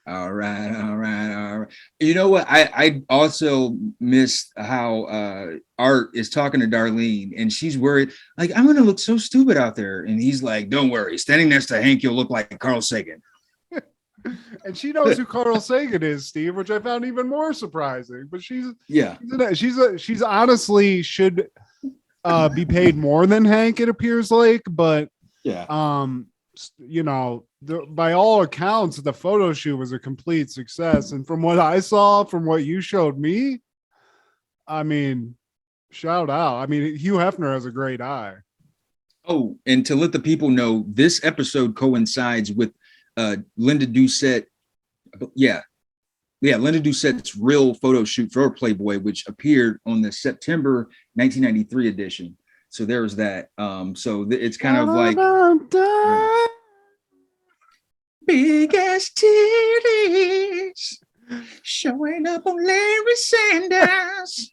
Speaker 6: All right. You know what? I also missed how Art is talking to Darlene, and she's worried, like, I'm gonna look so stupid out there. And he's like, don't worry, standing next to Hank, you'll look like Carl Sagan.
Speaker 4: And she knows who Carl Sagan is, Steve, which I found even more surprising. But she's honestly should be paid more than Hank, it appears like. But you know, by all accounts, the photo shoot was a complete success. And from what I saw, from what you showed me, I mean, shout out. I mean, Hugh Hefner has a great eye.
Speaker 6: Oh, and to let the people know, this episode coincides with Linda Doucette. Yeah, Linda Doucette's real photo shoot for Playboy, which appeared on the September 1993 edition. So there was that. So it's kind of like big ass titties showing up on Larry Sanders.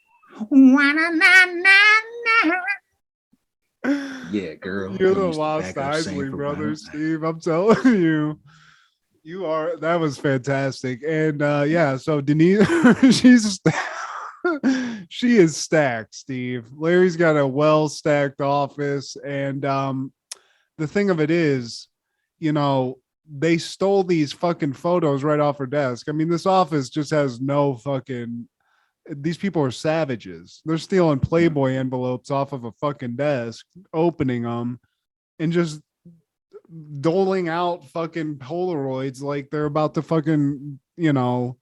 Speaker 6: Yeah, girl.
Speaker 4: You're the Lost Isley brothers, Steve. I'm telling you. You are. That was fantastic. And yeah, so Denise, she is stacked, Steve. Larry's got a well-stacked office. And the thing of it is, you know, they stole these fucking photos right off her desk. I mean, this office just has no fucking, these people are savages. They're stealing Playboy envelopes off of a fucking desk, opening them, and just doling out fucking Polaroids like they're about to fucking, you know,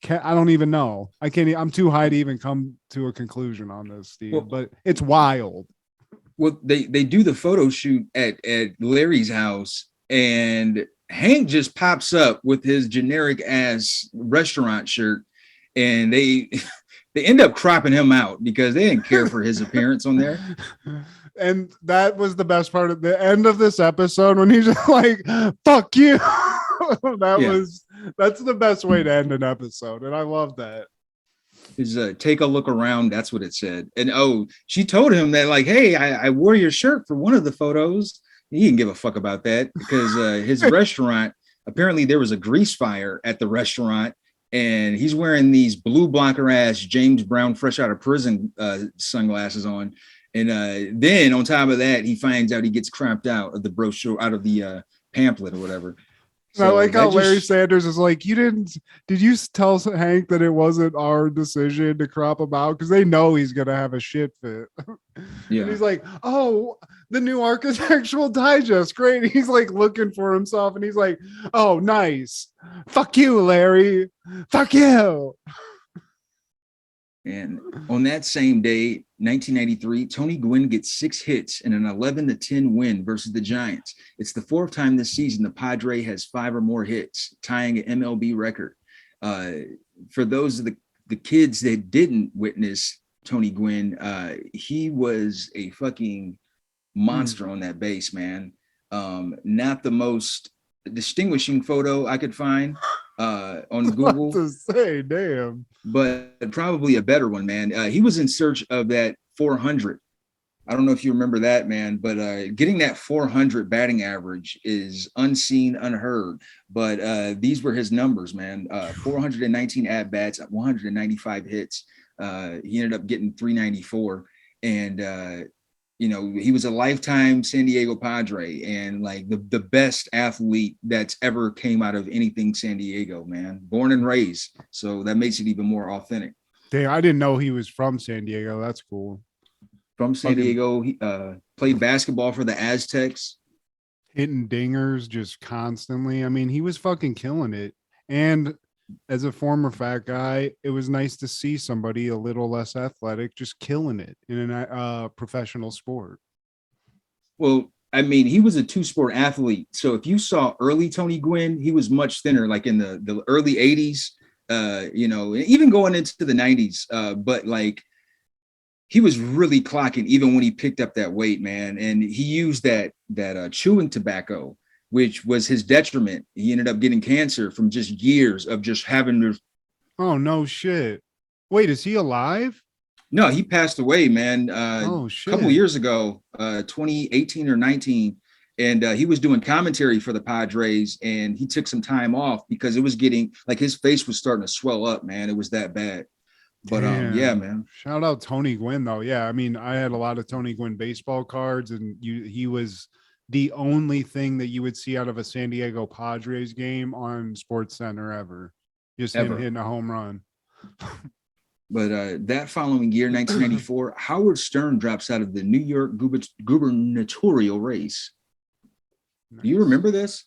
Speaker 4: I don't even know. I can't, I'm too high to even come to a conclusion on this, Steve, but it's wild.
Speaker 6: Well, they do the photo shoot at Larry's house, and Hank just pops up with his generic ass restaurant shirt, and they end up cropping him out because they didn't care for his appearance on there.
Speaker 4: And that was the best part of the end of this episode when he's just like, fuck you. That's the best way to end an episode. And I love that.
Speaker 6: Is take a look around. That's what it said. And she told him that, like, hey, I wore your shirt for one of the photos. He didn't give a fuck about that because his restaurant, apparently there was a grease fire at the restaurant, and he's wearing these blue blocker ass James Brown fresh out of prison sunglasses on. And then on top of that, he finds out he gets cropped out of the brochure, out of the pamphlet or whatever.
Speaker 4: So I like how Larry Sanders is like, did you tell Hank that it wasn't our decision to crop him out? Because they know he's going to have a shit fit. Yeah. And he's like, oh, the new Architectural Digest. Great. And he's like looking for himself, and he's like, oh, nice. Fuck you, Larry. Fuck you.
Speaker 6: And on that same day, 1993, Tony Gwynn gets 6 hits and an 11-10 win versus the Giants. It's the 4th time this season the Padre has 5 or more hits, tying an MLB record. For those of the kids that didn't witness Tony Gwynn, he was a fucking monster on that base, man. Not the most distinguishing photo I could find on Google.
Speaker 4: To say, damn.
Speaker 6: But probably a better one, man. He was in search of that 400. I don't know if you remember that, man, but getting that 400 batting average is unseen, unheard. But these were his numbers, man. 419 at-bats, 195 hits. He ended up getting 394. And, you know, he was a lifetime San Diego Padre and like the best athlete that's ever came out of anything San Diego, man. Born and raised. So that makes it even more authentic.
Speaker 4: Damn, I didn't know he was from San Diego. That's cool.
Speaker 6: From San Diego, he played basketball for the Aztecs.
Speaker 4: Hitting dingers just constantly. I mean, he was fucking killing it. And as a former fat guy, it was nice to see somebody a little less athletic just killing it in a professional sport.
Speaker 6: Well, I mean, he was a 2-sport athlete. So if you saw early Tony Gwynn, he was much thinner, like in the early 80s, you know, even going into the 90s. But like, he was really clocking even when he picked up that weight, man. And he used that chewing tobacco, which was his detriment. He ended up getting cancer from just years of just having to.
Speaker 4: Oh, no shit. Wait, is he alive?
Speaker 6: No, he passed away, man.
Speaker 4: Oh, shit.
Speaker 6: A couple years ago, 2018 or 19. And he was doing commentary for the Padres, and he took some time off because it was getting like his face was starting to swell up, man. It was that bad. But yeah,
Speaker 4: Damn.
Speaker 6: man.
Speaker 4: Shout out Tony Gwynn though. Yeah, I mean, I had a lot of Tony Gwynn baseball cards, and he was the only thing that you would see out of a San Diego Padres game on Sports Center ever. Just him hitting a home run.
Speaker 6: But that following year, 1994, Howard Stern drops out of the New York gubernatorial race.
Speaker 4: Nice.
Speaker 6: Do you remember this?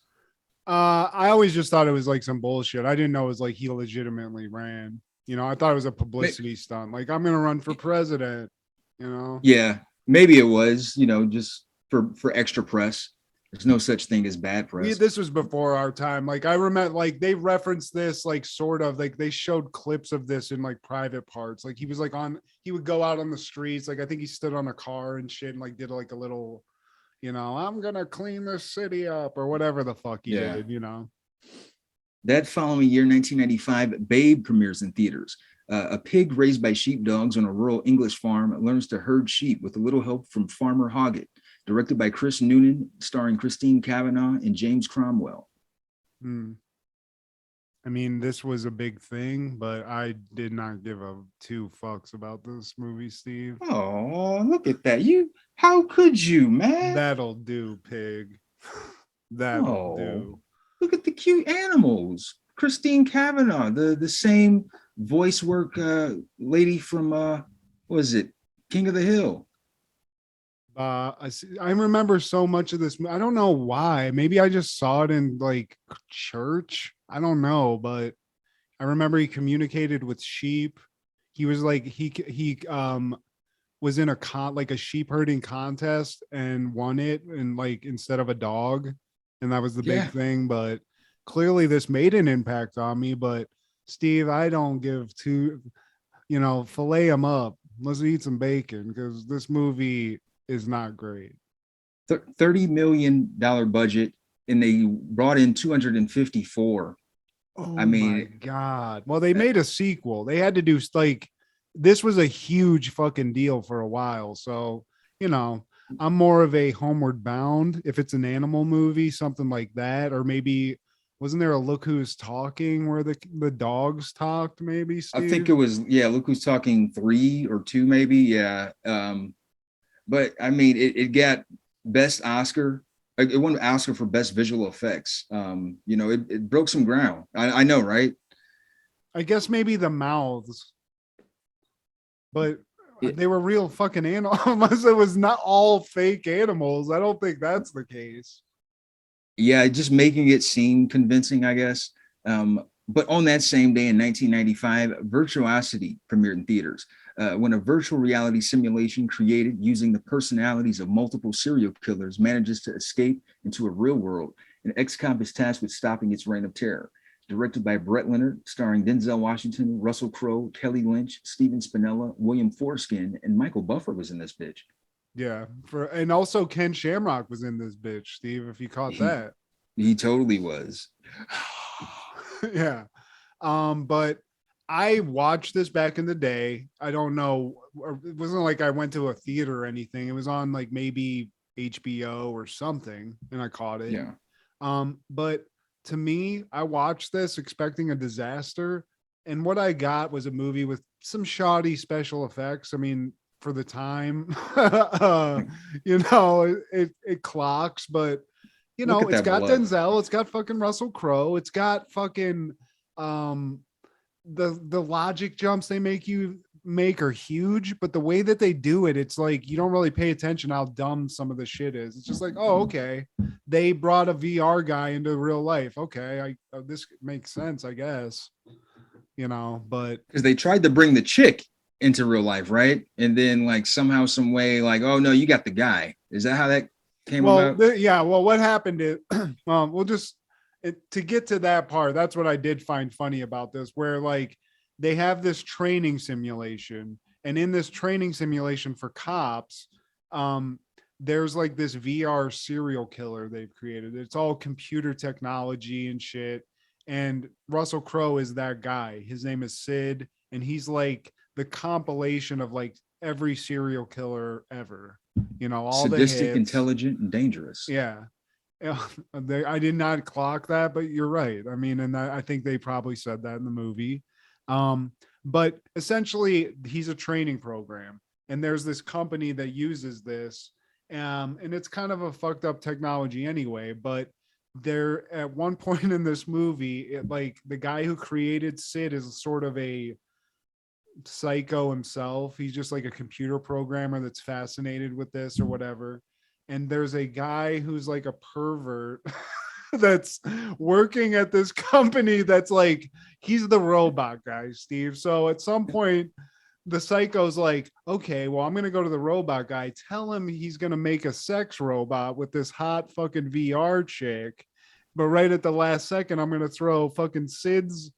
Speaker 4: I always just thought it was like some bullshit. I didn't know it was like he legitimately ran. You know, I thought it was a publicity stunt. Like, I'm gonna run for president. You know?
Speaker 6: Yeah, maybe it was. You know, just for extra press. There's no such thing as bad press.
Speaker 4: This was before our time. Like, I remember, like, they referenced this, like, sort of, like, they showed clips of this in, like, private parts. Like, he was, like, he would go out on the streets. Like, I think he stood on a car and shit and, like, did, like, a little, you know, I'm going to clean this city up or whatever the fuck he did, you know.
Speaker 6: That following year, 1995, Babe premieres in theaters. A pig raised by sheepdogs on a rural English farm learns to herd sheep with a little help from Farmer Hoggett. Directed by Chris Noonan, starring Christine Cavanaugh and James Cromwell.
Speaker 4: I mean, this was a big thing, but I did not give a two fucks about this movie, Steve.
Speaker 6: Oh, look at that. How could you, man?
Speaker 4: That'll do, pig. That'll do.
Speaker 6: Look at the cute animals. Christine Cavanaugh, the same voice work lady from, what was it? King of the Hill.
Speaker 4: I remember so much of this. I don't know why. Maybe I just saw it in like church. I don't know, but I remember he communicated with sheep. He was like he was in a sheep herding contest and won it, and like instead of a dog, and that was the big thing. But clearly, this made an impact on me. But Steve, I don't give two. You know, fillet him up. Let's eat some bacon because this movie is not great.
Speaker 6: $30 million budget, and they brought in 254.
Speaker 4: Oh,
Speaker 6: I mean,
Speaker 4: my God. Well, they made a sequel. They had to do like this was a huge fucking deal for a while. So, you know, I'm more of a Homeward Bound if it's an animal movie, something like that, or maybe wasn't there a Look Who's Talking where the dogs talked? Maybe Steve?
Speaker 6: I think it was Look Who's Talking 3 or 2, maybe. Yeah. But I mean, it got best Oscar. It won an Oscar for best visual effects. You know, it broke some ground. I know, right?
Speaker 4: I guess maybe the mouths, but they were real fucking animals. Unless it was not all fake animals. I don't think that's the case.
Speaker 6: Yeah, just making it seem convincing, I guess. But on that same day in 1995, Virtuosity premiered in theaters. When a virtual reality simulation created using the personalities of multiple serial killers manages to escape into a real world, an ex-cop is tasked with stopping its reign of terror. Directed by Brett Leonard, starring Denzel Washington, Russell Crowe, Kelly Lynch, Steven Spinella, William Forskin, and Michael Buffer was in this bitch.
Speaker 4: Yeah, and also Ken Shamrock was in this bitch, Steve, if you caught that.
Speaker 6: He totally was.
Speaker 4: Yeah. But I watched this back in the day. I don't know. It wasn't like I went to a theater or anything. It was on like maybe HBO or something, and I caught it.
Speaker 6: Yeah.
Speaker 4: But to me, I watched this expecting a disaster, and what I got was a movie with some shoddy special effects. I mean, for the time, you know, it clocks, but you know, it's got Denzel, it's got fucking Russell Crowe, it's got fucking the logic jumps they make are huge, but the way that they do it, it's like you don't really pay attention how dumb some of the shit is. It's just like, oh, okay, they brought a VR guy into real life. Okay, this makes sense, I guess. You know, but
Speaker 6: because they tried to bring the chick into real life, right? And then like somehow, some way, like, oh no, you got the guy. Is that how that came about?
Speaker 4: Well, what happened is, we'll just to get to that part. That's what I did find funny about this, where like they have this training simulation, and in this training simulation for cops, there's like this VR serial killer they've created. It's all computer technology and shit. And Russell Crowe is that guy. His name is Sid, and he's like the compilation of like every serial killer ever. You know, all
Speaker 6: sadistic,
Speaker 4: the hits.
Speaker 6: intelligent, and dangerous.
Speaker 4: Yeah. Yeah, I did not clock that, but you're right. I mean, and I think they probably said that in the movie. But essentially, he's a training program, and there's this company that uses this, and it's kind of a fucked up technology anyway. But there, at one point in this movie, like the guy who created Sid is sort of a psycho himself. He's just like a computer programmer that's fascinated with this or whatever. And there's a guy who's like a pervert that's working at this company that's like, he's the robot guy, Steve. So at some point, the psycho's like, okay, well, I'm going to go to the robot guy, tell him he's going to make a sex robot with this hot fucking VR chick. But right at the last second, I'm going to throw fucking Sid's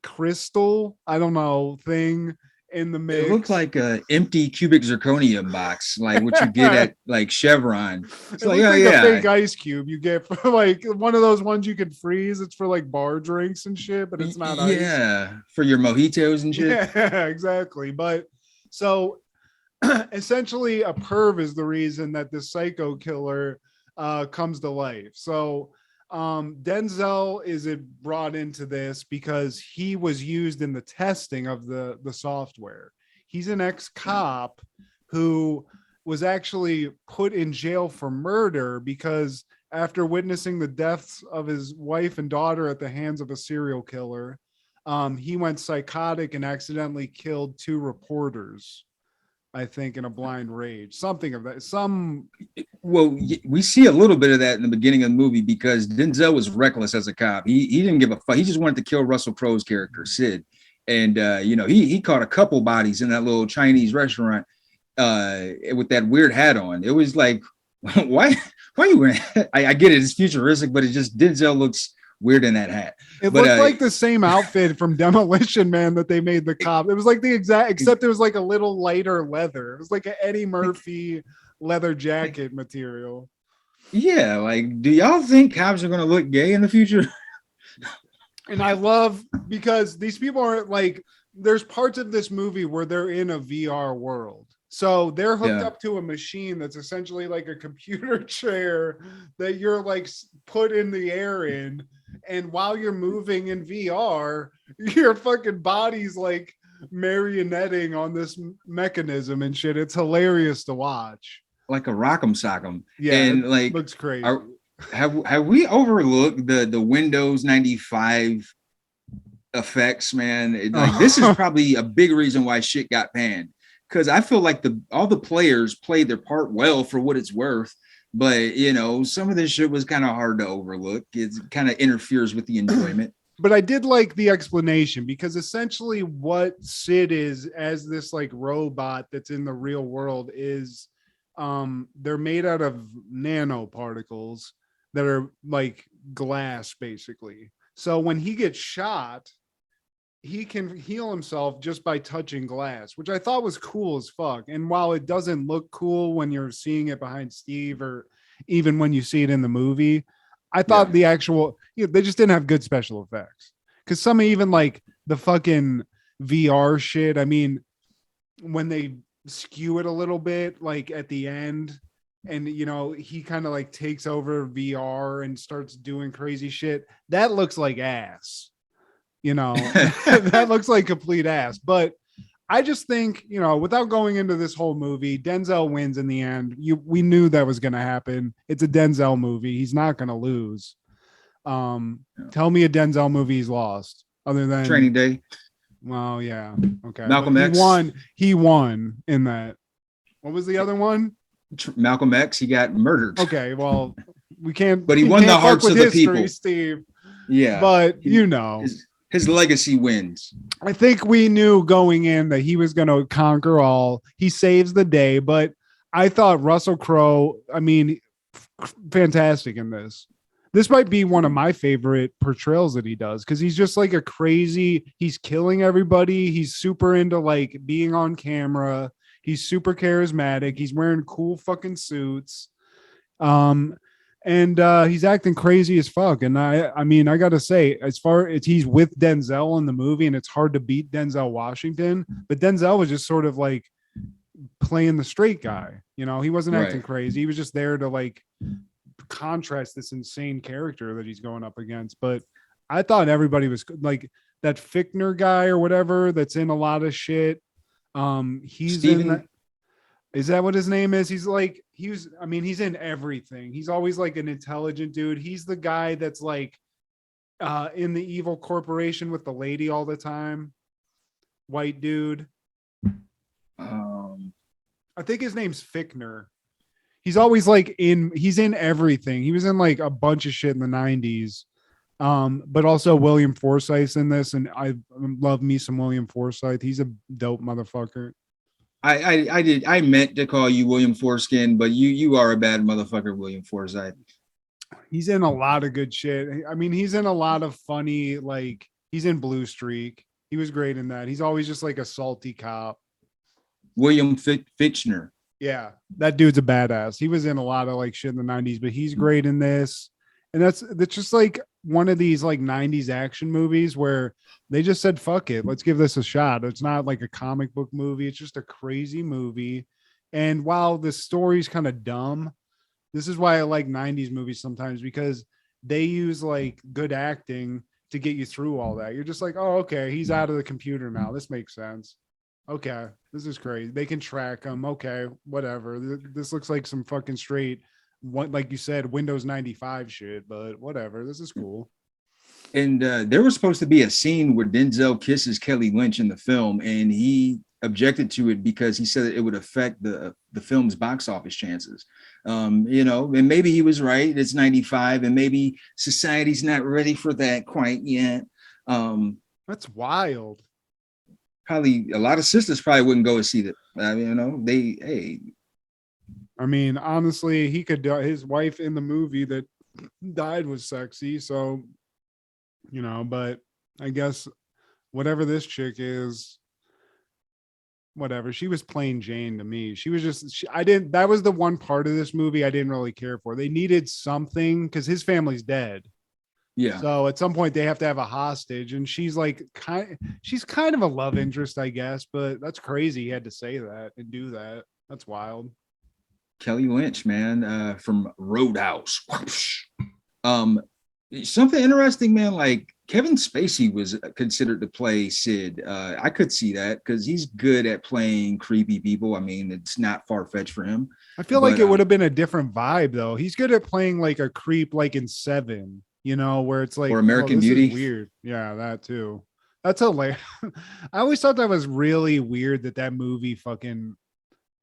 Speaker 4: crystal, I don't know, thing in the mix.
Speaker 6: It looked like a empty cubic zirconium box, like what you get at like Chevron. It's
Speaker 4: like, a fake ice cube you get for like one of those ones you can freeze. It's for like bar drinks and shit, but it's not ice.
Speaker 6: Yeah, for your mojitos and shit.
Speaker 4: Yeah, exactly. But so essentially a perv is the reason that this psycho killer comes to life. So Denzel is brought into this because he was used in the testing of the software. He's an ex-cop who was actually put in jail for murder because after witnessing the deaths of his wife and daughter at the hands of a serial killer, he went psychotic and accidentally killed 2 reporters, I think, in a blind rage, something of that.
Speaker 6: Well, we see a little bit of that in the beginning of the movie because Denzel was reckless as a cop. He didn't give a fuck. He just wanted to kill Russell Crowe's character, Sid. And, he caught a couple bodies in that little Chinese restaurant with that weird hat on. It was like, why you wearing I get it. It's futuristic, but it just, Denzel looks weird in that hat.
Speaker 4: It looked like the same outfit from Demolition Man that they made the cop. It was like the exact, except it was like a little lighter leather. It was like an Eddie Murphy leather jacket material.
Speaker 6: Yeah, like, do y'all think cops are going to look gay in the future?
Speaker 4: And I love, because these people are like, there's parts of this movie where they're in a VR world. So they're hooked up to a machine that's essentially like a computer chair that you're like put in the air in. And while you're moving in VR, your fucking body's like marionetting on this mechanism and shit. It's hilarious to watch.
Speaker 6: Like a rock'em sock'em.
Speaker 4: Yeah,
Speaker 6: and like
Speaker 4: looks crazy.
Speaker 6: Have we overlooked the Windows 95 effects, man? Like this is probably a big reason why shit got banned. Because I feel like all the players played their part well for what it's worth. But, some of this shit was kind of hard to overlook. It kind of interferes with the enjoyment.
Speaker 4: But I did like the explanation because essentially what Sid is as this like robot that's in the real world is they're made out of nanoparticles that are like glass, basically. So when he gets shot, he can heal himself just by touching glass, which I thought was cool as fuck. And while it doesn't look cool when you're seeing it behind Steve or even when you see it in the movie, I thought the actual, they just didn't have good special effects. Because some even like the fucking VR shit, I mean, when they skew it a little bit, like at the end, and he kind of like takes over VR and starts doing crazy shit, that looks like ass. That looks like complete ass. But I just think, without going into this whole movie, Denzel wins in the end. We knew that was going to happen. It's a Denzel movie. He's not going to lose. Tell me a Denzel movie he's lost other than
Speaker 6: Training Day.
Speaker 4: Well, yeah. Okay.
Speaker 6: Malcolm X.
Speaker 4: He won in that. What was the other one?
Speaker 6: Malcolm X. He got murdered.
Speaker 4: Okay. Well, we can't.
Speaker 6: But he won the hearts of the people.
Speaker 4: Steve.
Speaker 6: Yeah.
Speaker 4: But
Speaker 6: his legacy wins.
Speaker 4: I think we knew going in that he was going to conquer all. He saves the day, but I thought Russell Crowe, fantastic in this. This might be one of my favorite portrayals that he does because he's just like he's killing everybody. He's super into like being on camera. He's super charismatic. He's wearing cool fucking suits. And he's acting crazy as fuck. And I gotta say, as far as he's with Denzel in the movie, and it's hard to beat Denzel Washington, but Denzel was just sort of like playing the straight guy. He wasn't acting crazy. He was just there to like contrast this insane character that he's going up against. But I thought everybody was like that Fichtner guy or whatever that's in a lot of shit. He's
Speaker 6: Steven?
Speaker 4: in that. Is that what his name is? He's in everything. He's always like an intelligent dude. He's the guy that's like in the evil corporation with the lady all the time. White dude. I think his name's Fichtner. He's always like he's in everything. He was in like a bunch of shit in the 90s. But also William Forsythe's in this, and I love me some William Forsythe. He's a dope motherfucker.
Speaker 6: I meant to call you William Foreskin, but you are a bad motherfucker, William Forsythe.
Speaker 4: He's in a lot of good shit. I mean, he's in a lot of funny, like he's in Blue Streak. He was great in that. He's always just like a salty cop.
Speaker 6: William Fichtner.
Speaker 4: Yeah, that dude's a badass. He was in a lot of like shit in the 90s, but he's great in this. And that's just like one of these like 90s action movies where they just said, fuck it, let's give this a shot. It's not like a comic book movie. It's just a crazy movie. And while the story's kind of dumb, this is why I like 90s movies sometimes, because they use like good acting to get you through all that. You're just like, oh, okay, he's out of the computer now. This makes sense. Okay, this is crazy. They can track him. Okay, whatever. This looks like some fucking straight, what, like you said, Windows 95 shit, but whatever. This is cool.
Speaker 6: And there was supposed to be a scene where Denzel kisses Kelly Lynch in the film, and he objected to it because he said that it would affect the film's box office chances. And maybe he was right. It's 95, and maybe society's not ready for that quite yet.
Speaker 4: That's wild.
Speaker 6: Probably a lot of sisters probably wouldn't go and see that.
Speaker 4: I mean, honestly, he could. His wife in the movie that died was sexy, so But I guess whatever this chick is, whatever. She was plain Jane to me. She was just. That was the one part of this movie I didn't really care for. They needed something because his family's dead.
Speaker 6: Yeah.
Speaker 4: So at some point they have to have a hostage, and she's like she's kind of a love interest, I guess. But that's crazy. He had to say that and do that. That's wild.
Speaker 6: Kelly Lynch, man, from Roadhouse. Something interesting, man. Like Kevin Spacey was considered to play Sid. I could see that because he's good at playing creepy people. I mean, it's not far-fetched for him.
Speaker 4: I feel like it would have been a different vibe, though. He's good at playing like a creep, like in Seven. Where it's like,
Speaker 6: or American Beauty.
Speaker 4: Weird. Yeah, that too. That's hilarious. I always thought that was really weird that movie fucking,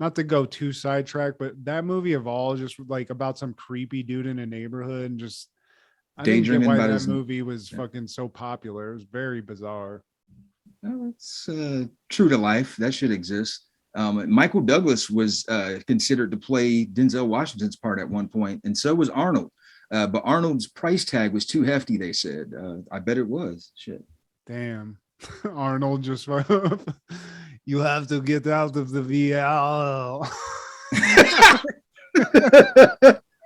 Speaker 4: not to go too sidetracked, but that movie evolved just like about some creepy dude in a neighborhood and just I didn't get why that movie was fucking so popular. It was very bizarre.
Speaker 6: Well, it's true to life. That should exist. Michael Douglas was considered to play Denzel Washington's part at one point, and so was Arnold. But Arnold's price tag was too hefty, they said. I bet it was. Shit.
Speaker 4: Damn. Arnold just you have to get out of the VL.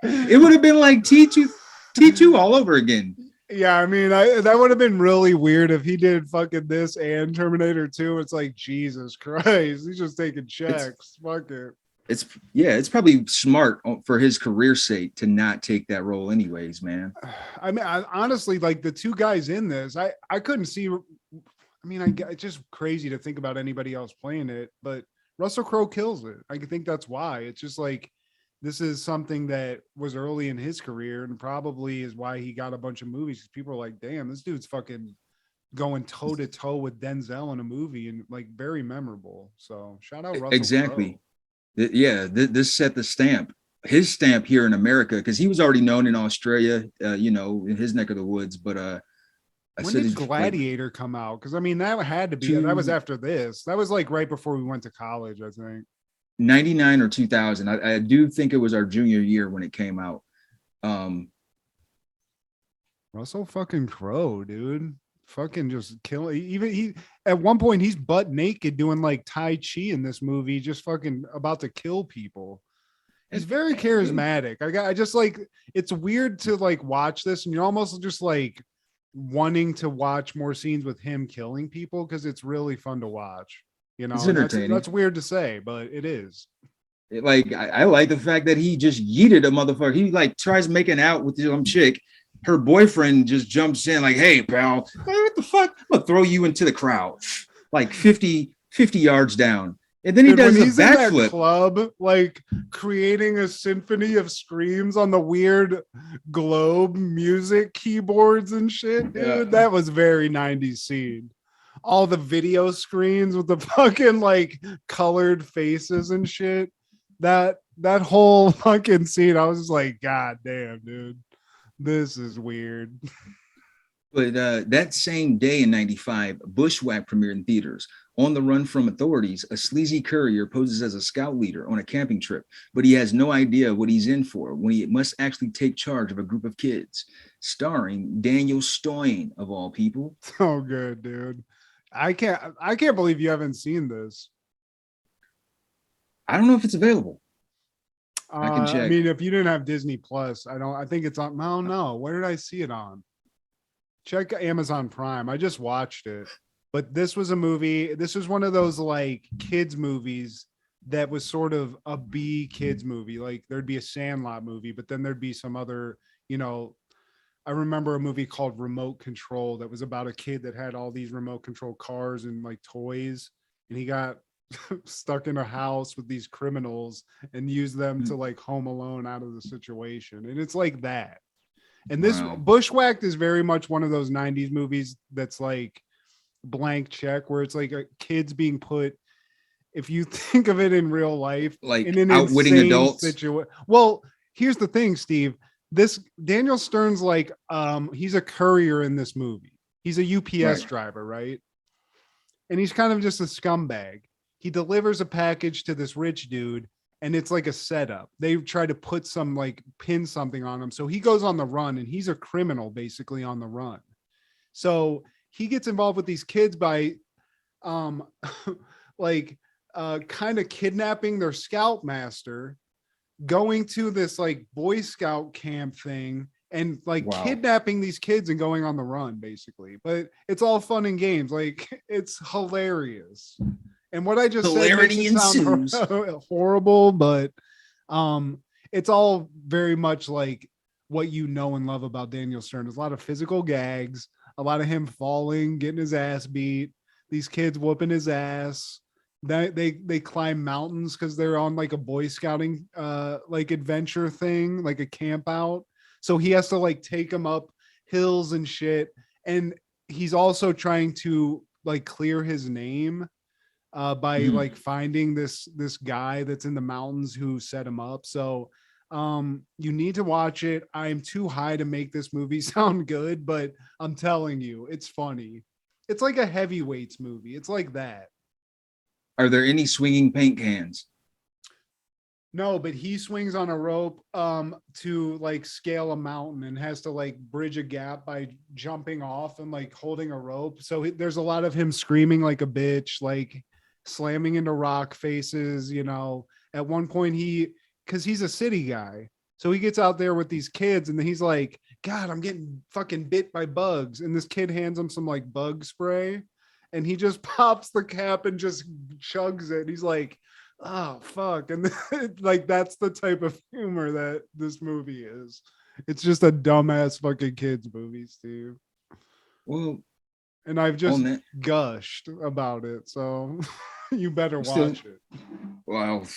Speaker 6: It would have been like T2 all over again.
Speaker 4: Yeah, I mean, that would have been really weird if he did fucking this and Terminator 2. It's like, Jesus Christ, he's just taking checks. Fuck it.
Speaker 6: It's probably smart for his career's sake to not take that role anyways, man.
Speaker 4: I mean, honestly, like the two guys in this, I couldn't see. I mean, it's just crazy to think about anybody else playing it, but Russell Crowe kills it. I think that's why. It's just like, this is something that was early in his career and probably is why he got a bunch of movies. People are like, damn, this dude's fucking going toe to toe with Denzel in a movie and like very memorable. So shout out Russell
Speaker 6: exactly.
Speaker 4: Crowe.
Speaker 6: Yeah, this set the stamp, his stamp here in America, because he was already known in Australia, in his neck of the woods. But
Speaker 4: when did Gladiator come out? Because I mean, that had to be that was after this. That was like right before we went to college, I think.
Speaker 6: 99 or 2000. I do think it was our junior year when it came out.
Speaker 4: Russell fucking Crowe, dude. Fucking just kill. Even he at one point he's butt naked doing like Tai Chi in this movie, just fucking about to kill people. He's very charismatic. I just like, it's weird to like watch this and you're almost just like wanting to watch more scenes with him killing people because it's really fun to watch.
Speaker 6: It's entertaining.
Speaker 4: That's weird to say, but it is.
Speaker 6: Like I like the fact that he just yeeted a motherfucker. He like tries making out with some chick. Her boyfriend just jumps in like, "Hey, pal, what the fuck? I'm gonna throw you into the crowd," like 50 yards down. And then he does a
Speaker 4: in that
Speaker 6: backflip.
Speaker 4: club, like creating a symphony of screams on the weird globe music keyboards and shit, dude.
Speaker 6: Yeah.
Speaker 4: That was very 90s scene. All the video screens with the fucking like colored faces and shit. That whole fucking scene, I was just like, God damn, dude. This is weird.
Speaker 6: But that same day in 95, Bushwhack premiered in theaters. On the run from authorities, a sleazy courier poses as a scout leader on a camping trip, but he has no idea what he's in for when he must actually take charge of a group of kids. Starring Daniel Stoyan, of all people.
Speaker 4: So good, dude. I can't believe you haven't seen this.
Speaker 6: I don't know if it's available. I can check.
Speaker 4: I mean, if you didn't have Disney Plus, I think it's on. No, no. Where did I see it on? Check Amazon Prime. I just watched it. But this was a movie. This was one of those like kids movies that was sort of a B kids movie. Like there'd be a Sandlot movie, but then there'd be some other, I remember a movie called Remote Control that was about a kid that had all these remote control cars and like toys, and he got stuck in a house with these criminals and used them to like Home Alone out of the situation. And it's like that. And this Bushwhacked is very much one of those 90s movies that's like blank check, where it's like a kids being put, if you think of it in real life,
Speaker 6: like
Speaker 4: in an
Speaker 6: outwitting adults.
Speaker 4: Well, here's the thing, Steve. This Daniel Stern's like, he's a courier in this movie. He's a UPS driver, right? And he's kind of just a scumbag. He delivers a package to this rich dude, and it's like a setup. They try to put some like pin something on him. So he goes on the run, and he's a criminal basically on the run. So he gets involved with these kids by kind of kidnapping their scoutmaster, going to this like Boy Scout camp thing, and like kidnapping these kids and going on the run basically. But it's all fun and games. Like it's hilarious. And what I just
Speaker 6: Hilarity
Speaker 4: said makes it sound horrible, but it's all very much like what you know and love about Daniel Stern. There's a lot of physical gags, a lot of him falling, getting his ass beat, these kids whooping his ass. They climb mountains because they're on like a Boy Scouting like adventure thing, like a camp out. So he has to like take them up hills and shit. And he's also trying to like clear his name by like finding this guy that's in the mountains who set him up. So you need to watch it. I'm too high to make this movie sound good, but I'm telling you, it's funny. It's like a heavyweights movie. It's like that.
Speaker 6: Are there any swinging paint cans?
Speaker 4: No, but he swings on a rope to like scale a mountain and has to like bridge a gap by jumping off and like holding a rope. So there's a lot of him screaming like a bitch, like slamming into rock faces. At one point because he's a city guy, so he gets out there with these kids, and then he's like, God, I'm getting fucking bit by bugs. And this kid hands him some like bug spray, and he just pops the cap and just chugs it. He's like, oh fuck. And like that's the type of humor that this movie is. It's just a dumbass fucking kids movie, Steve.
Speaker 6: Well,
Speaker 4: and I've just gushed about it, so you better watch it.
Speaker 6: Well,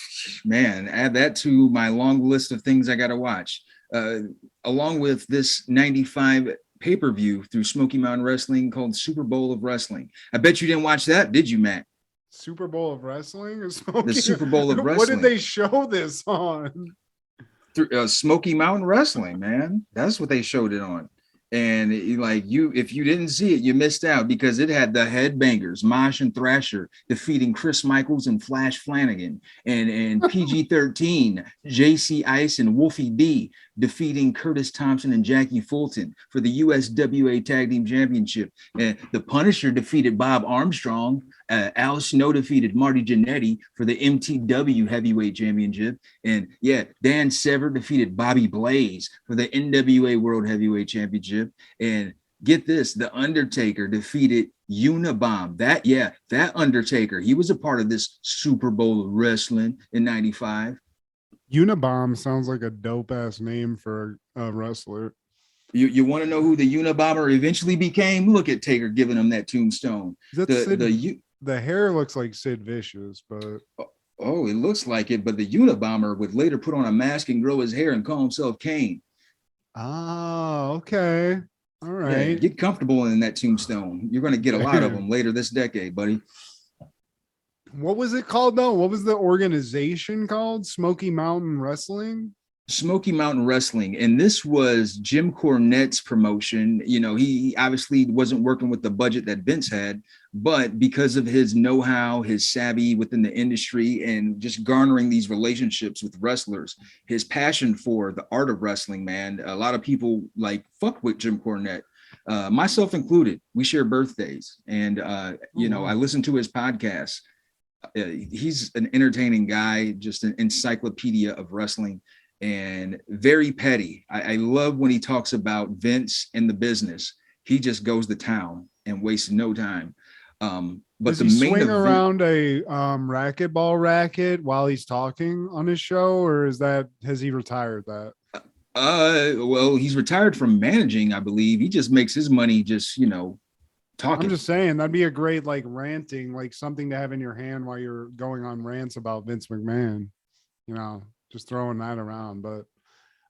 Speaker 6: man, add that to my long list of things I gotta watch. Along with this 95 pay-per-view through Smoky Mountain Wrestling called Super Bowl of Wrestling. I bet you didn't watch that, did you, Matt?
Speaker 4: Super Bowl of Wrestling?
Speaker 6: The Super Bowl of Wrestling.
Speaker 4: What did they show this on?
Speaker 6: Through Smoky Mountain Wrestling, man. That's what they showed it on. And if you didn't see it, you missed out, because it had the headbangers, Mosh and Thrasher, defeating Chris Michaels and Flash Flanagan, and PG-13, JC Ice and Wolfie D defeating Curtis Thompson and Jackie Fulton for the USWA Tag Team Championship. And the Punisher defeated Bob Armstrong. Al Snow defeated Marty Jannetty for the MTW Heavyweight Championship. And Dan Sever defeated Bobby Blaze for the NWA World Heavyweight Championship. And get this, The Undertaker defeated Unabomber. That Undertaker. He was a part of this Super Bowl of wrestling in '95.
Speaker 4: Unabomber sounds like a dope ass name for a wrestler.
Speaker 6: You want to know who the Unabomber eventually became? Look at Taker giving him that tombstone.
Speaker 4: The hair looks like Sid Vicious, but
Speaker 6: oh, it looks like it. But the Unabomber would later put on a mask and grow his hair and call himself Kane.
Speaker 4: Oh, okay. All right.
Speaker 6: Yeah, get comfortable in that tombstone. You're going to get a lot of them later this decade, buddy.
Speaker 4: What was it called though? What was the organization called? Smoky Mountain Wrestling?
Speaker 6: Smoky Mountain Wrestling. And this was Jim Cornette's promotion. You know, he obviously wasn't working with the budget that Vince had, but because of his know-how, his savvy within the industry, and just garnering these relationships with wrestlers, his passion for the art of wrestling, man, a lot of people like fuck with Jim Cornette, myself included. We share birthdays, and you know, I listen to his podcast. He's an entertaining guy, just an encyclopedia of wrestling, and very petty. I love when he talks about Vince and the business. He just goes to town and wastes no time. But
Speaker 4: does
Speaker 6: the
Speaker 4: he
Speaker 6: main
Speaker 4: swing
Speaker 6: event,
Speaker 4: around a racquetball racket while he's talking on his show, or has he retired that?
Speaker 6: well, he's retired from managing, I believe. He just makes his money just, you know, talking.
Speaker 4: I'm just saying that'd be a great like ranting, like something to have in your hand while you're going on rants about Vince McMahon, you know, just throwing that around. But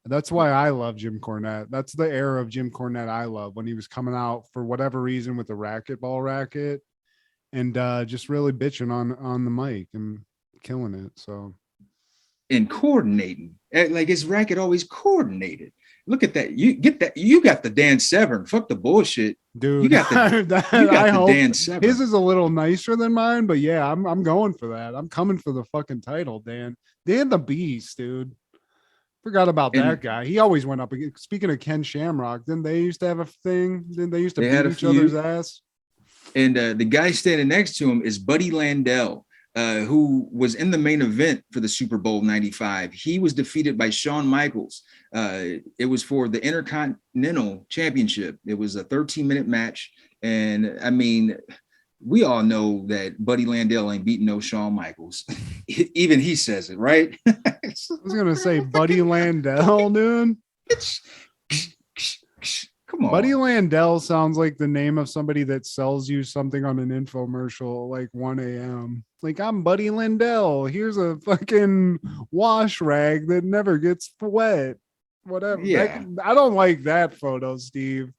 Speaker 4: that's why I love Jim Cornette. That's the era of Jim Cornette I love, when he was coming out for whatever reason with the racquetball racket and just really bitching on the mic and killing it. So,
Speaker 6: and coordinating, like his racket always coordinated. Look at that. You get that. You got the Dan Severn. Fuck the bullshit,
Speaker 4: dude.
Speaker 6: You got the Dan Severn.
Speaker 4: His is a little nicer than mine, but yeah, I'm going for that. I'm coming for the fucking title, Dan the Beast, dude. Forgot about that guy. He always went up. Speaking of Ken Shamrock, didn't they used to have a thing? Didn't they used to beat each other's ass?
Speaker 6: And the guy standing next to him is Buddy Landell, who was in the main event for the Super Bowl '95. He was defeated by Shawn Michaels. It was for the Intercontinental Championship. It was a 13-minute match. And I mean, we all know that Buddy Landell ain't beating no Shawn Michaels. Even he says it, right?
Speaker 4: I was going to say Buddy Landell, dude.
Speaker 6: Come on.
Speaker 4: Buddy Landell sounds like the name of somebody that sells you something on an infomercial like 1 a.m. Like, I'm Buddy Landell. Here's a fucking wash rag that never gets wet. Whatever.
Speaker 6: Yeah.
Speaker 4: I don't like that photo, Steve.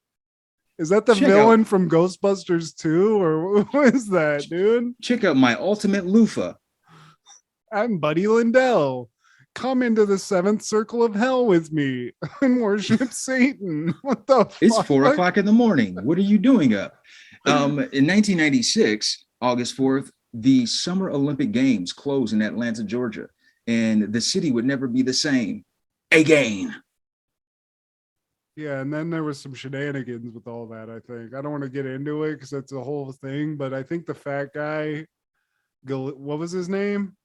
Speaker 4: Is that the villain from Ghostbusters 2? Or what is that, dude?
Speaker 6: Check out my ultimate loofah.
Speaker 4: I'm Buddy Landell. Come into the 7th circle of hell with me and worship Satan. What the fuck?
Speaker 6: It's 4 o'clock in the morning. What are you doing up? In 1996, August 4th, the Summer Olympic Games closed in Atlanta, Georgia, and the city would never be the same again.
Speaker 4: Yeah, and then there was some shenanigans with all that, I think. I don't want to get into it because that's a whole thing, but I think the fat guy, what was his name?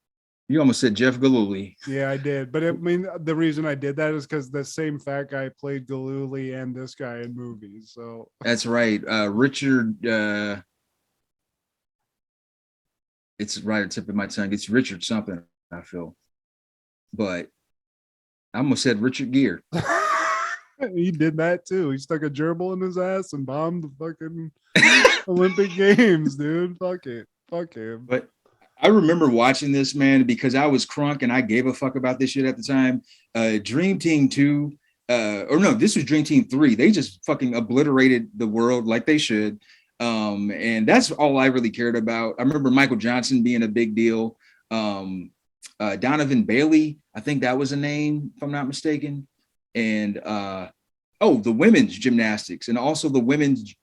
Speaker 6: You almost said Jeff Gillooly.
Speaker 4: Yeah, I did. But I mean, the reason I did that is because the same fat guy played Gillooly and this guy in movies. So
Speaker 6: that's right. Richard, it's right at the tip of my tongue. It's Richard something, I feel. But I almost said Richard Gere.
Speaker 4: He did that too. He stuck a gerbil in his ass and bombed the fucking Olympic Games, dude. Fuck it. Fuck him.
Speaker 6: But I remember watching this, man, because I was crunk and I gave a fuck about this shit at the time. Dream Team 2, or no, this was Dream Team 3. They just fucking obliterated the world like they should. And that's all I really cared about. I remember Michael Johnson being a big deal. Donovan Bailey, I think that was a name, if I'm not mistaken. And the women's gymnastics, and also the women's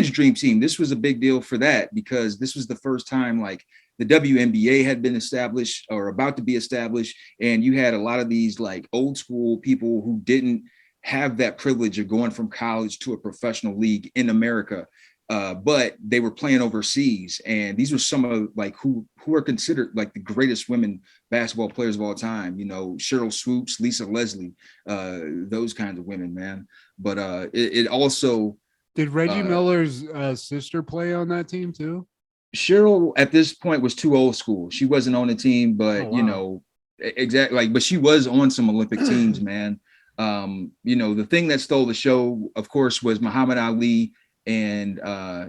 Speaker 6: dream team. This was a big deal for that because this was the first time like the WNBA had been established or about to be established, and you had a lot of these like old school people who didn't have that privilege of going from college to a professional league in America, but they were playing overseas, and these were some of like who are considered like the greatest women basketball players of all time. You know, Cheryl Swoops, Lisa Leslie, those kinds of women, man. But it also
Speaker 4: Did Reggie Miller's sister play on that team too?
Speaker 6: Cheryl at this point was too old school. She wasn't on the team, but you know, exactly like, but she was on some Olympic teams, man. You know, the thing that stole the show, of course, was Muhammad Ali and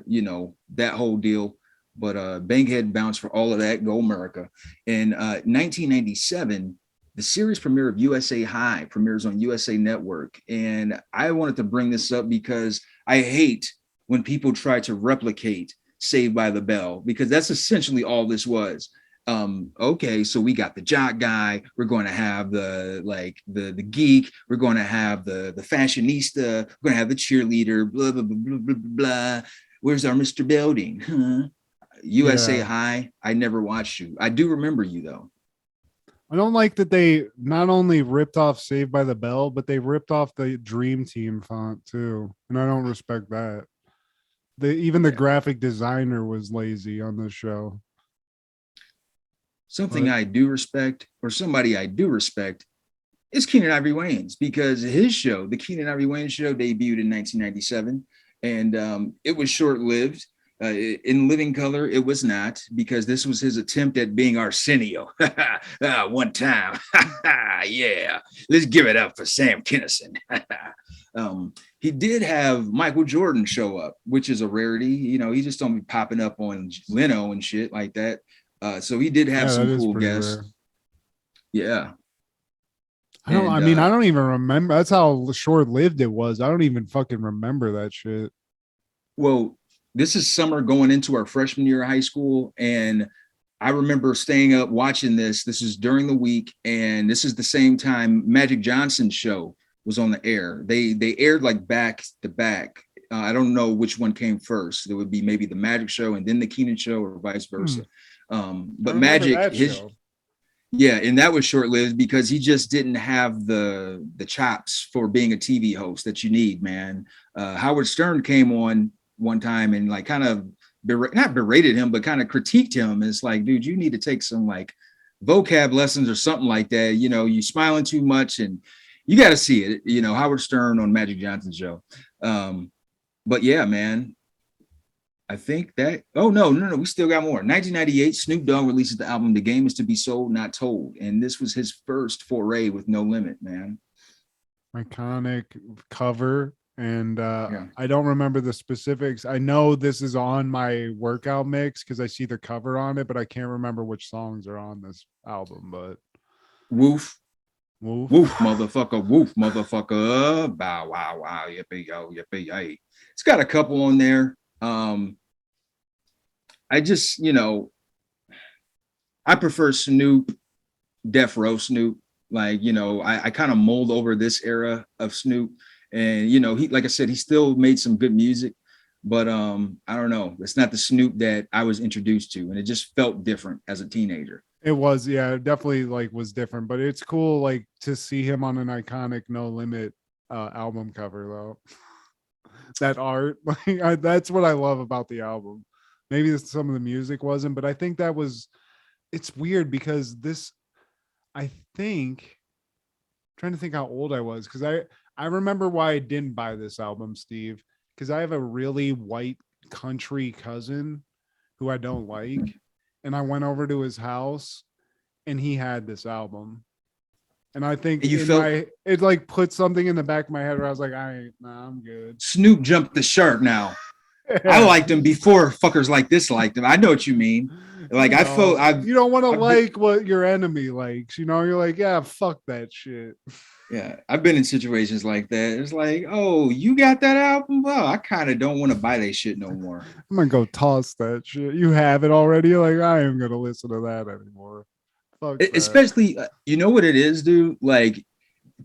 Speaker 6: you know, that whole deal. But Banghead bounced for all of that. Go America. In 1997, the series premiere of USA High premieres on USA Network. And I wanted to bring this up because I hate when people try to replicate Saved by the Bell, because that's essentially all this was. Okay, so we got the jock guy, we're going to have the geek, we're going to have the fashionista, we're going to have the cheerleader, blah blah blah blah blah blah. Where's our Mr. Belding? Huh? USA High, I never watched you. I do remember you though.
Speaker 4: I don't like that they not only ripped off Saved by the Bell, but they ripped off the Dream Team font too, and I don't respect that. Even the graphic designer was lazy on this show.
Speaker 6: Something I do respect, or somebody I do respect, is Keenen Ivory Wayans, because his show, the Keenen Ivory Wayans show, debuted in 1997, and it was short-lived. In living color, it was not, because this was his attempt at being Arsenio. One time, yeah, let's give it up for Sam Kinison. He did have Michael Jordan show up, which is a rarity. You know, he just don't be popping up on Leno and shit like that. So he did have some cool guests. Rare. Yeah.
Speaker 4: I don't even remember. That's how short-lived it was. I don't even fucking remember that shit.
Speaker 6: Well, this is summer going into our freshman year of high school, and I remember staying up watching this. This is during the week, and this is the same time Magic Johnson's show was on the air. They aired like back to back. I don't know which one came first. It would be maybe the Magic show and then the Keenen show, or vice versa. But Magic, and that was short-lived because he just didn't have the chops for being a TV host that you need, man. Howard Stern came on one time and like kind of not berated him, but kind of critiqued him. It's like, dude, you need to take some like vocab lessons or something like that. You know, you smiling too much, and you got to see it. You know, Howard Stern on Magic Johnson's show. But yeah, man, I think that. Oh no, we still got more. 1998, Snoop Dogg releases the album "The Game Is to Be Sold, Not Told," and this was his first foray with No Limit, man.
Speaker 4: Iconic cover. And I don't remember the specifics. I know this is on my workout mix because I see the cover on it, but I can't remember which songs are on this album. But
Speaker 6: woof, motherfucker, woof, motherfucker, bow, wow, wow, yippee, yo, yippee, yay. It's got a couple on there. I just, you know, I prefer Snoop, Death Row Snoop. Like, you know, I kind of mold over this era of Snoop. And, you know, he, like I said, he still made some good music, but I don't know. It's not the Snoop that I was introduced to. And it just felt different as a teenager.
Speaker 4: It was, yeah, it definitely like was different, but it's cool like to see him on an iconic No Limit album cover though. That art, like that's what I love about the album. Maybe some of the music wasn't, but I think that was, it's weird because this, I think, I'm trying to think how old I was, because I remember why I didn't buy this album, Steve, because I have a really white country cousin who I don't like. And I went over to his house and he had this album. And I think it like put something in the back of my head where I was like, I'm good.
Speaker 6: Snoop jumped the shark now. I liked him before fuckers like this liked him. I know what you mean. Like, you
Speaker 4: you don't want to like what your enemy likes, you know, you're like, yeah, fuck that shit.
Speaker 6: Yeah, I've been in situations like that. It's like, oh, you got that album? Well, I kind of don't want to buy that shit no more.
Speaker 4: I'm gonna go toss that shit. You have it already. You're like, I am gonna listen to that anymore. Fuck that.
Speaker 6: Especially, you know what it is, dude? Like,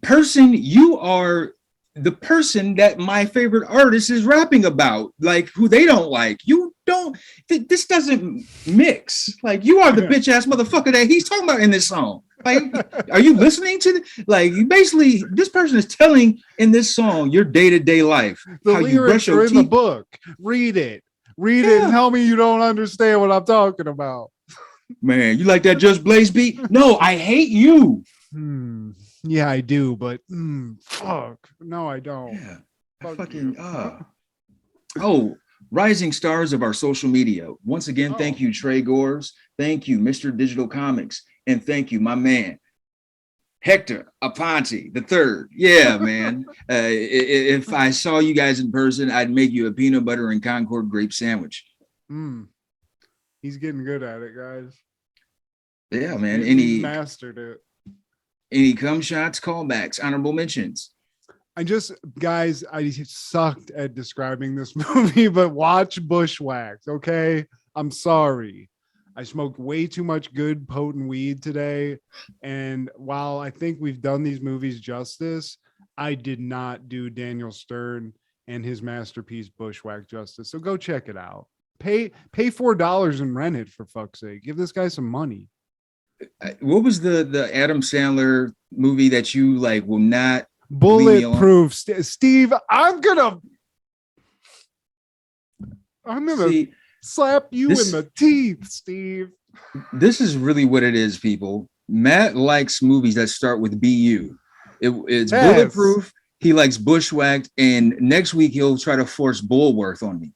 Speaker 6: you are the person that my favorite artist is rapping about, like who they don't like. You don't. This doesn't mix. Like, you are the bitch ass motherfucker that he's talking about in this song. Like, are you listening to like basically this person is telling in this song your day-to-day life.
Speaker 4: The lyrics are in the book. Read it and tell me you don't understand what I'm talking about.
Speaker 6: Man, you like that Just Blaze beat? No, I hate you.
Speaker 4: Yeah, I do, but fuck. No, I don't.
Speaker 6: Yeah. Fucking Oh, rising stars of our social media. Once again, thank you, Trey Gores. Thank you, Mr. Digital Comics. And thank you, my man, Hector Aponte the third. Yeah, man. If I saw you guys in person, I'd make you a peanut butter and Concord grape sandwich.
Speaker 4: He's getting good at it, guys.
Speaker 6: Yeah, man.
Speaker 4: He mastered it.
Speaker 6: Any cum shots, callbacks, honorable mentions?
Speaker 4: I sucked at describing this movie, but watch Bushwhacked, okay? I'm sorry. I smoked way too much good, potent weed today. And while I think we've done these movies justice, I did not do Daniel Stern and his masterpiece Bushwhacked justice. So go check it out. Pay $4 and rent it, for fuck's sake. Give this guy some money.
Speaker 6: What was the Adam Sandler movie that you like will not
Speaker 4: Bulletproof? Steve, I'm gonna slap you in the teeth, Steve.
Speaker 6: This is really what it is, people. Matt likes movies that start with BU. It's Bulletproof. He likes Bushwhacked, and next week he'll try to force Bulworth on me.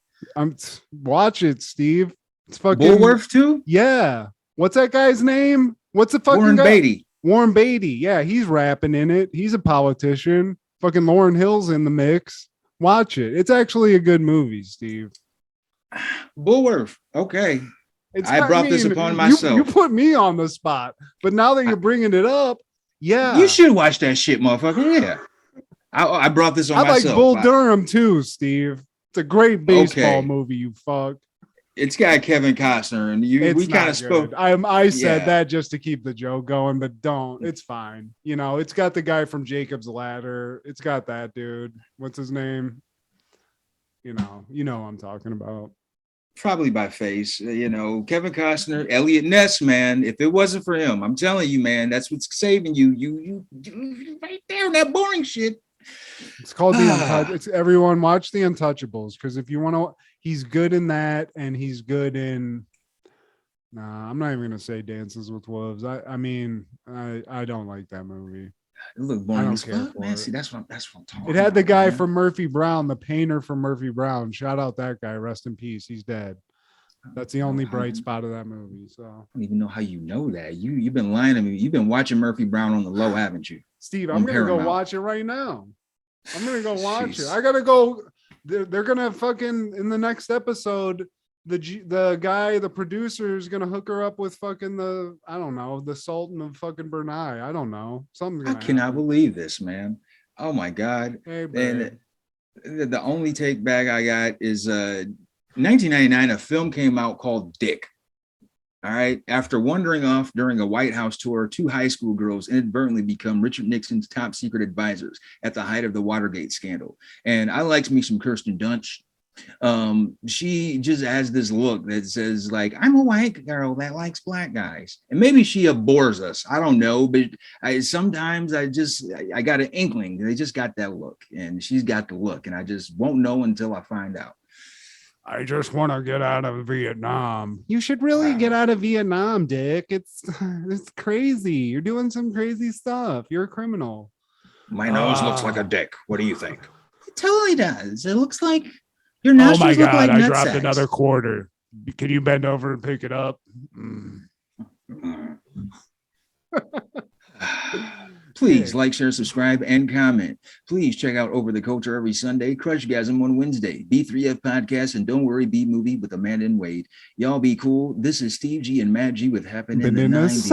Speaker 4: Watch it, Steve. It's fucking
Speaker 6: Bulworth too.
Speaker 4: Yeah. What's that guy's name? What's the fucking
Speaker 6: Warren
Speaker 4: guy?
Speaker 6: Beatty.
Speaker 4: Warren Beatty. Yeah, he's rapping in it. He's a politician. Fucking Lauryn Hill's in the mix. Watch it. It's actually a good movie, Steve.
Speaker 6: Bulworth. Okay. I brought this upon myself.
Speaker 4: You put me on the spot, but now that you're bringing it up, yeah.
Speaker 6: You should watch that shit, motherfucker. Yeah. I brought this on myself.
Speaker 4: I like Bull Durham too, Steve. It's a great baseball movie, you fuck.
Speaker 6: It's got Kevin Costner, and we kind of spoke.
Speaker 4: I said that just to keep the joke going, but don't. It's fine. You know, it's got the guy from Jacob's Ladder. It's got that dude. What's his name? You know who I'm talking about.
Speaker 6: Probably by face. Kevin Costner, Elliot Ness, man. If it wasn't for him, I'm telling you, man, that's what's saving you. You right there, that boring shit.
Speaker 4: It's called The Untouchables. It's everyone watch The Untouchables, because if you want to, he's good in that, and he's good in. Nah, I'm not even gonna say Dances with Wolves. I don't like that movie.
Speaker 6: It looked boring.
Speaker 4: I don't care for it.
Speaker 6: See, that's what I'm talking.
Speaker 4: It had the guy from Murphy Brown, the painter from Murphy Brown. Shout out that guy. Rest in peace. He's dead. That's the only bright spot of that movie. So
Speaker 6: I don't even know how you know that. You've been lying to me. You've been watching Murphy Brown on the low, haven't you?
Speaker 4: Steve, I'm gonna go watch it right now. I'm gonna go watch it. I gotta go. They're gonna fucking in the next episode. The guy, the producer, is gonna hook her up with fucking the Sultan of fucking Brunei. I don't know. Something's gonna happen.
Speaker 6: Cannot believe this, man. Oh my god.
Speaker 4: Hey,
Speaker 6: and the only take back I got is 1999. A film came out called Dick. All right. After wandering off during a White House tour, two high school girls inadvertently become Richard Nixon's top secret advisors at the height of the Watergate scandal. And I liked me some Kirsten Dunst. She just has this look that says, like, I'm a white girl that likes black guys. And maybe she abhors us. I don't know. But sometimes I got an inkling. They just got that look. And she's got the look. And I just won't know until I find out.
Speaker 4: I just want to get out of Vietnam. You should really get out of Vietnam, Dick. It's crazy. You're doing some crazy stuff. You're a criminal.
Speaker 6: My nose looks like a dick. What do you think? It totally does. It looks like your nostrils look like nut sacks.
Speaker 4: I dropped another quarter. Can you bend over and pick it up?
Speaker 6: Please like, share, subscribe, and comment. Please check out Over the Culture every Sunday, Crushgasm on Wednesday, B3F Podcast, and Don't Worry, B Movie with Amanda and Wade. Y'all be cool. This is Steve G and Matt G with Happen in the 90s.